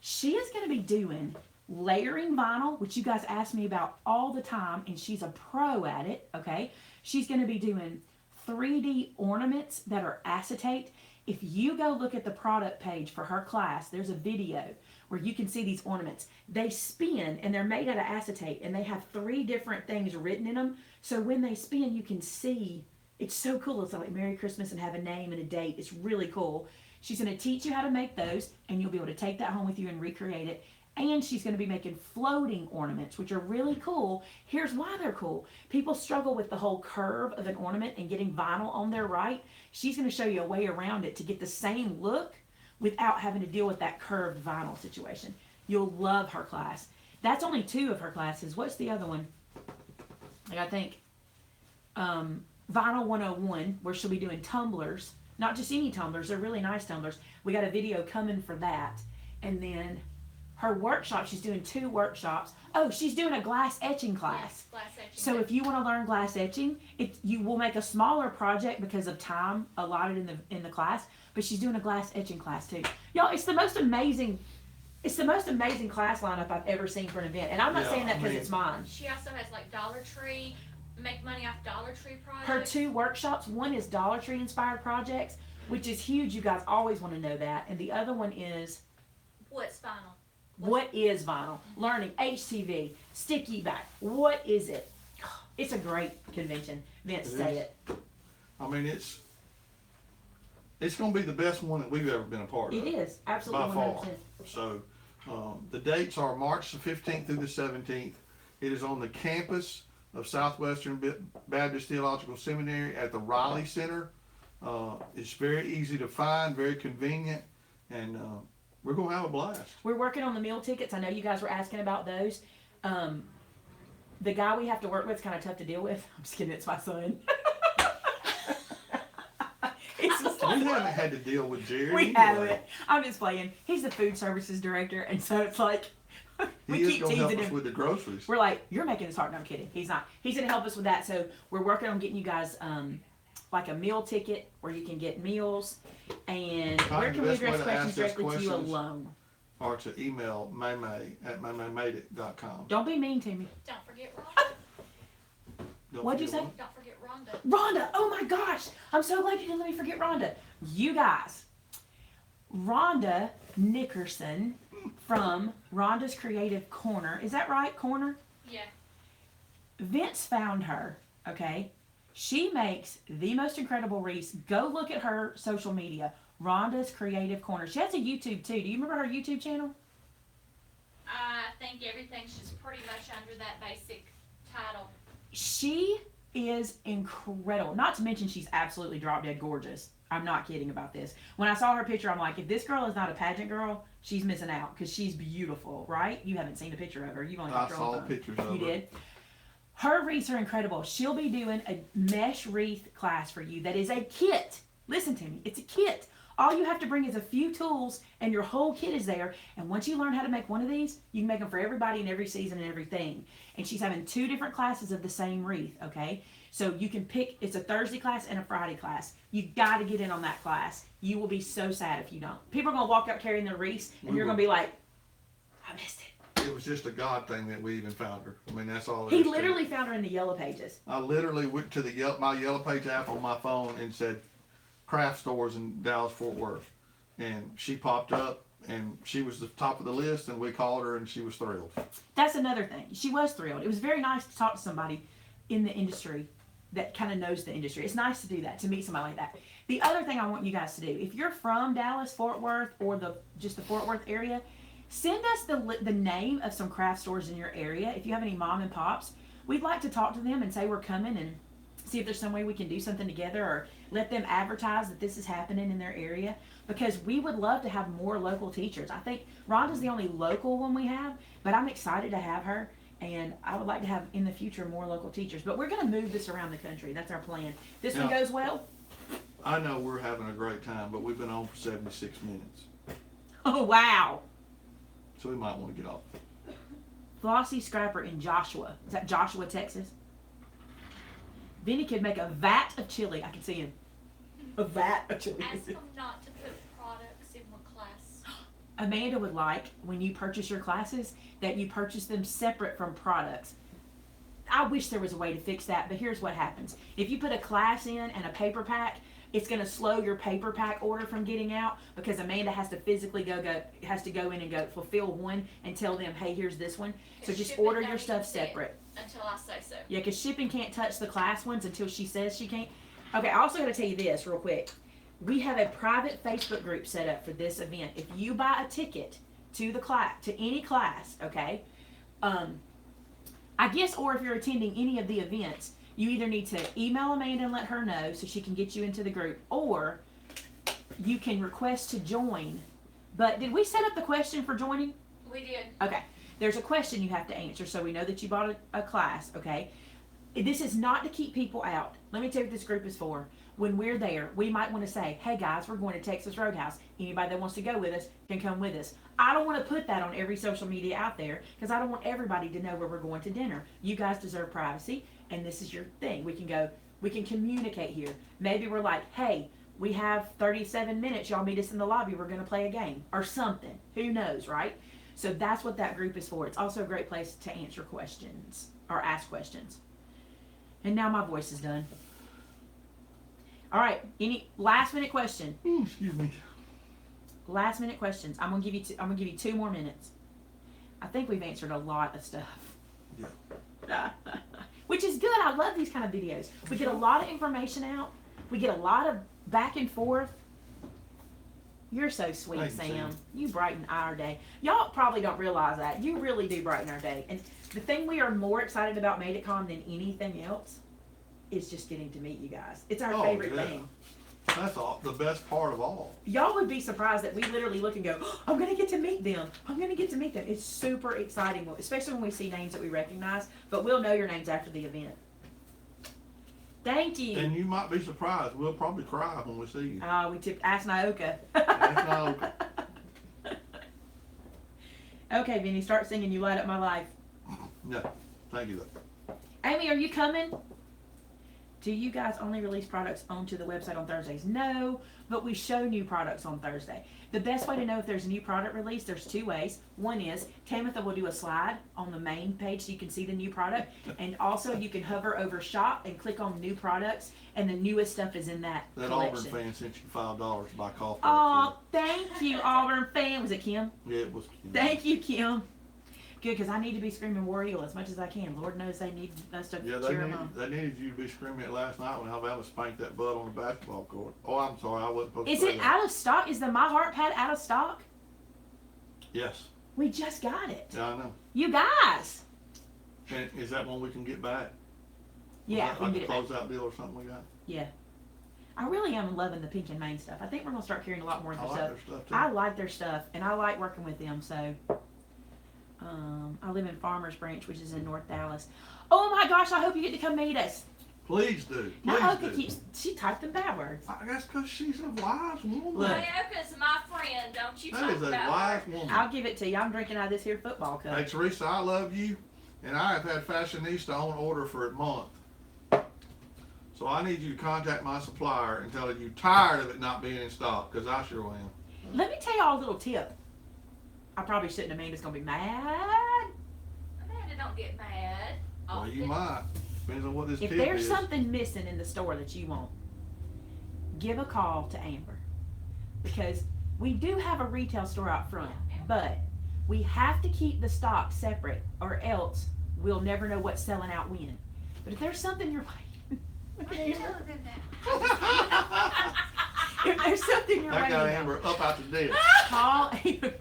She is going to be doing layering vinyl, which you guys ask me about all the time, and she's a pro at it, okay? She's going to be doing 3D ornaments that are acetate. If you go look at the product page for her class, there's a video where you can see these ornaments. They spin, and they're made out of acetate, and they have 3 different things written in them. So when they spin, you can see. It's so cool. It's like Merry Christmas and have a name and a date. It's really cool. She's going to teach you how to make those, and you'll be able to take that home with you and recreate it. And she's going to be making floating ornaments, which are really cool. Here's why they're cool. People struggle with the whole curve of an ornament and getting vinyl on there right. She's going to show you a way around it to get the same look without having to deal with that curved vinyl situation. You'll love her class. That's only 2 of her classes. What's the other one? I think Vinyl 101, where she'll be doing tumblers. Not just any tumblers. They're really nice tumblers. We got a video coming for that. And then her workshop, she's doing 2 workshops. Oh, she's doing a glass etching class. Yes, glass etching. So if you want to learn glass etching, you will make a smaller project because of time allotted in the class. But she's doing a glass etching class too. Y'all, it's the most amazing class lineup I've ever seen for an event. And I'm not saying that because it's mine. She also has like Dollar Tree, make money off Dollar Tree projects. Her 2 workshops, one is Dollar Tree inspired projects, which is huge. You guys always want to know that. And the other one is What's vinyl? What is vinyl? Learning HTV, sticky back. What is it? It's a great convention. Vince, say it. I mean, it's going to be the best one that we've ever been a part of. It is. Absolutely. By 100%. far. So, the dates are March the 15th through the 17th. It is on the campus of Southwestern Baptist Theological Seminary at the Riley Center. It's very easy to find, very convenient, and we're going to have a blast. We're working on the meal tickets. I know you guys were asking about those. The guy we have to work with is kind of tough to deal with. I'm just kidding. It's my son. We haven't had to deal with Jerry. We haven't. I'm just playing. He's the food services director, and so it's like we He is keep going to help teasing us him. with the groceries. We're like, you're making this hard. No, I'm kidding. He's not. He's going to help us with that. So we're working on getting you guys like a meal ticket where you can get meals. And where can we address questions directly to you alone? or to email maymay@maymaymadeit.com. Don't be mean to me. Don't forget Rhonda. Don't What'd you forget say? what? Don't forget Rhonda. Rhonda, oh my gosh. I'm so glad you didn't let me forget Rhonda. You guys, Rhonda Nickerson from Rhonda's Creative Corner. Is that right, Corner? Yeah. Vince found her, okay? She makes the most incredible wreaths. Go look at her social media, Rhonda's Creative Corner. She has a YouTube too. Do you remember her YouTube channel? I think everything's just pretty much under that basic title. She is incredible. Not to mention she's absolutely drop dead gorgeous. I'm not kidding about this. When I saw her picture, I'm like, if this girl is not a pageant girl, she's missing out because she's beautiful, right? You haven't seen a picture of her. You've only got I her on saw phone. pictures of You her. did? Her wreaths are incredible. She'll be doing a mesh wreath class for you that is a kit. Listen to me. It's a kit. All you have to bring is a few tools and your whole kit is there. And once you learn how to make one of these, you can make them for everybody in every season and everything. And she's having 2 different classes of the same wreath, okay? So you can pick, it's a Thursday class and a Friday class. You got to get in on that class. You will be so sad if you don't. People are going to walk out carrying their wreaths and you're going to be like, I missed it. It was just a God thing that we even found her. I mean, that's all. He literally found her in the Yellow Pages. I literally went to my Yellow Page app on my phone and said craft stores in Dallas Fort Worth, and she popped up and she was the top of the list, and we called her and she was thrilled. That's another thing. She was thrilled. It was very nice to talk to somebody in the industry that kind of knows the industry. It's nice to do that, to meet somebody like that. The other thing I want you guys to do, if you're from Dallas, Fort Worth, or just the Fort Worth area, send us the name of some craft stores in your area. If you have any mom and pops, we'd like to talk to them and say we're coming and see if there's some way we can do something together or let them advertise that this is happening in their area, because we would love to have more local teachers. I think Rhonda's the only local one we have, but I'm excited to have her, and I would like to have in the future more local teachers. But we're going to move this around the country. That's our plan. This one Now, goes well. I know we're having a great time, but we've been on for 76 minutes, Oh, wow. so we might want to get off. Flossie Scrapper in Joshua. Is that Joshua, Texas? Vinny could make a vat of chili. I can see him. A vat of chili. Ask them not to put products in one class. Amanda would like, when you purchase your classes, that you purchase them separate from products. I wish there was a way to fix that, but here's what happens. If you put a class in and a paper pack, it's going to slow your paper pack order from getting out, because Amanda has to physically go in and go fulfill one and tell them, hey, here's this one. So just Shipping order don't your stuff even say it separate. Until I say so. Yeah, because shipping can't touch the class ones until she says she can't. Okay, I also got to tell you this real quick. We have a private Facebook group set up for this event. If you buy a ticket to the class, to any class, okay, I guess, or if you're attending any of the events, you either need to email Amanda and let her know so she can get you into the group, or you can request to join. But did we set up the question for joining? We did. Okay. There's a question you have to answer so we know that you bought a class, okay? This is not to keep people out. Let me tell you what this group is for. When we're there, we might want to say, hey guys, we're going to Texas Roadhouse. Anybody that wants to go with us can come with us. I don't want to put that on every social media out there because I don't want everybody to know where we're going to dinner. You guys deserve privacy, and this is your thing. We can communicate here. Maybe we're like, hey, we have 37 minutes. Y'all meet us in the lobby. We're going to play a game or something. Who knows, right? So that's what that group is for. It's also a great place to answer questions or ask questions. And now my voice is done. All right. Any last minute question? Excuse me. Last minute questions. I'm gonna give you 2 more minutes. I think we've answered a lot of stuff. Yeah. Which is good. I love these kind of videos. We get a lot of information out. We get a lot of back and forth. You're so sweet, Thank you, Sam. Sam. You brighten our day. Y'all probably don't realize that. You really do brighten our day. And the thing we are more excited about Made It Con than anything else is just getting to meet you guys. It's our favorite thing. That's the best part of all. Y'all would be surprised that we literally look and go, oh, I'm going to get to meet them. I'm going to get to meet them. It's super exciting, especially when we see names that we recognize. But we'll know your names after the event. Thank you. And you might be surprised. We'll probably cry when we see you. We tipped Ask Nyoka. Ask Nyoka. Okay, Vinny, start singing You Light Up My Life. No, thank you though. Amy, are you coming Do you guys only release products onto the website on Thursdays? No, but we show new products on Thursday. The best way to know if there's a new product release, there's two ways. One is Tamitha will do a slide on the main page so you can see the new product. And also you can hover over shop and click on new products, and the newest stuff is in that collection. Auburn fan sent you $5 to buy coffee. Oh, thank you, Auburn fan. Was it Kim? Yeah, it was Kim. Thank you, Kim. Good, because I need to be screaming War Eagle as much as I can. Lord knows they need us to Yeah, cheer them on. they needed you to be screaming it last night when Alabama spanked that butt on the basketball court. Oh, I'm sorry, I wasn't supposed Is to say it that. out of stock? Is the My Heart Pad out of stock? Yes. We just got it. Yeah, I know. You guys. And is that one we can get back? Yeah, Is we that can get it like a back. closeout deal or something we got? Yeah. I really am loving the Pink and Main stuff. I think we're going to start carrying a lot more of I their like stuff. their stuff too. I like their stuff, and I like working with them, so. I live in Farmers Branch, which is in North Dallas. Oh my gosh, I hope you get to come meet us. Please do. Now, Please Oka do. keeps, she typed them bad words. I guess because she's a wise woman. Look. Toyoka's my friend, don't you That talk is a about wise her. woman. I'll give it to you. I'm drinking out of this here football cup. Hey, Teresa, I love you, and I have had Fashionista on order for a month. So I need you to contact my supplier and tell her you're tired of it not being in stock, because I sure am. Let me tell y'all a little tip. I probably shouldn't have. Amanda's going to be mad. Amanda, don't get mad. Well, you might. Depends on what this If tip there's is. something missing in the store that you want, give a call to Amber. Because we do have a retail store out front, but we have to keep the stock separate or else we'll never know what's selling out when. But if there's something you're Why are you telling them that? if there's something you're That waiting got on, Amber up out the desk. call Amber.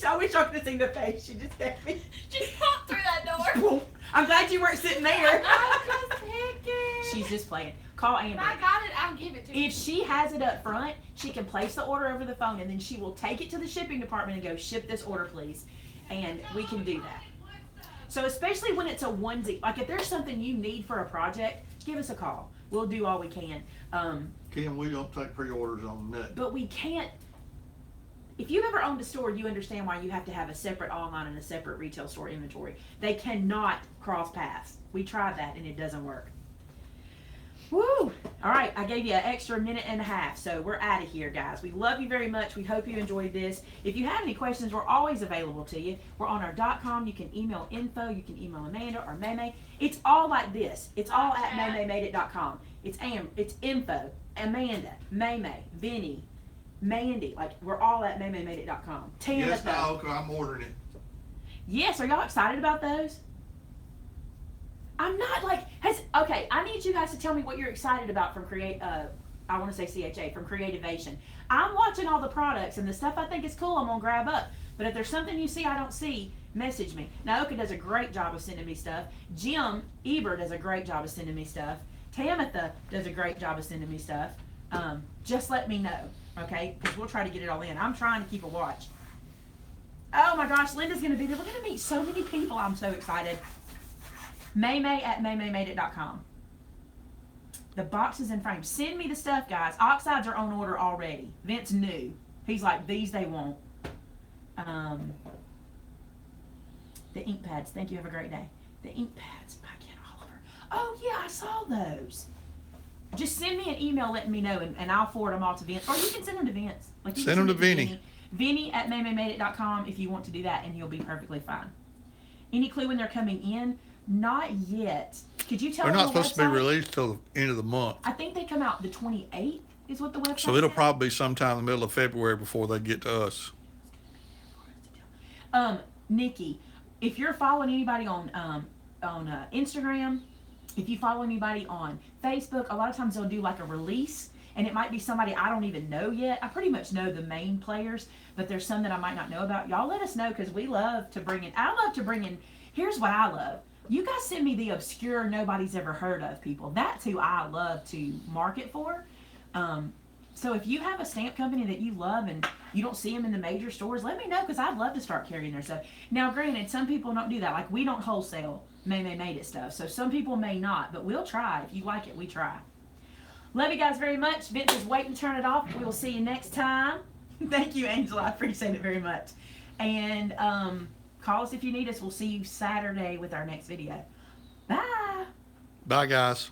I wish I could have seen the face she just gave me. Just pop through that door. I'm glad you weren't sitting there. I'm just picking. She's just playing. Call If Amber. I got it, I'll give it to you. If she has it up front, she can place the order over the phone, and then she will take it to the shipping department and go, ship this order, please. And we can do that. So especially when it's a onesie, like if there's something you need for a project, give us a call. We'll do all we can. Kim, we don't take pre-orders on nothing. But we can't. If you've ever owned a store, you understand why you have to have a separate online and a separate retail store inventory. They cannot cross paths. We tried that and it doesn't work. Woo! All right, I gave you an extra minute and a half, so we're out of here, guys. We love you very much. We hope you enjoyed this. If you have any questions, we're always available to you. We're on our .com. You can email info. You can email Amanda or Maymay. It's all like this. It's all at MaymayMadeIt.com. It's info, Amanda, Maymay, Vinny, Mandy. Like, we're all at MaymayMadeIt.com. Yes, Tamitha. okay, I'm ordering it. Yes, are y'all excited about those? I'm not like, okay, I need you guys to tell me what you're excited about from I want to say CHA, from Creativation. I'm watching all the products and the stuff I think is cool, I'm going to grab up. But if there's something you see I don't see, message me. Naoka does a great job of sending me stuff. Jim Eber does a great job of sending me stuff. Tamitha does a great job of sending me stuff. Just let me know, okay? Because we'll try to get it all in. I'm trying to keep a watch. Oh my gosh, Linda's going to be there. We're going to meet so many people. I'm so excited. Maymay at MaymayMadeIt.com. The boxes and frames. Send me the stuff, guys. Oxides are on order already. Vince knew. He's like, these they want. The ink pads. Thank you. Have a great day. The ink pads by Ken Oliver. Oh, yeah, I saw those. Just send me an email letting me know, and I'll forward them all to Vince. Or you can send them to Vince. Like, you can Send them to it Vinny. Vinny at MaymayMadeIt.com if you want to do that, and he'll be perfectly fine. Any clue when they're coming in? Not yet. Could you tell They're me not the supposed to be website? released till the end of the month. I think they come out the 28th is what the website So it'll said. probably be sometime in the middle of February before they get to us. Nikki, if you're following anybody on Instagram, if you follow anybody on Facebook, a lot of times they'll do like a release, and it might be somebody I don't even know yet. I pretty much know the main players, but there's some that I might not know about. Y'all let us know, because we love to bring in. I love to bring in. Here's what I love. You guys send me the obscure, nobody's ever heard of people. That's who I love to market for. So if you have a stamp company that you love and you don't see them in the major stores, let me know, because I'd love to start carrying their stuff. Now, granted, some people don't do that. Like, we don't wholesale Maymay Made It stuff, so some people may not, but we'll try. If you like it, we try. Love you guys very much. Vince is waiting to turn it off. We will see you next time. Thank you, Angela. I appreciate it very much. And call us if you need us. We'll see you Saturday with our next video. Bye. Bye, guys.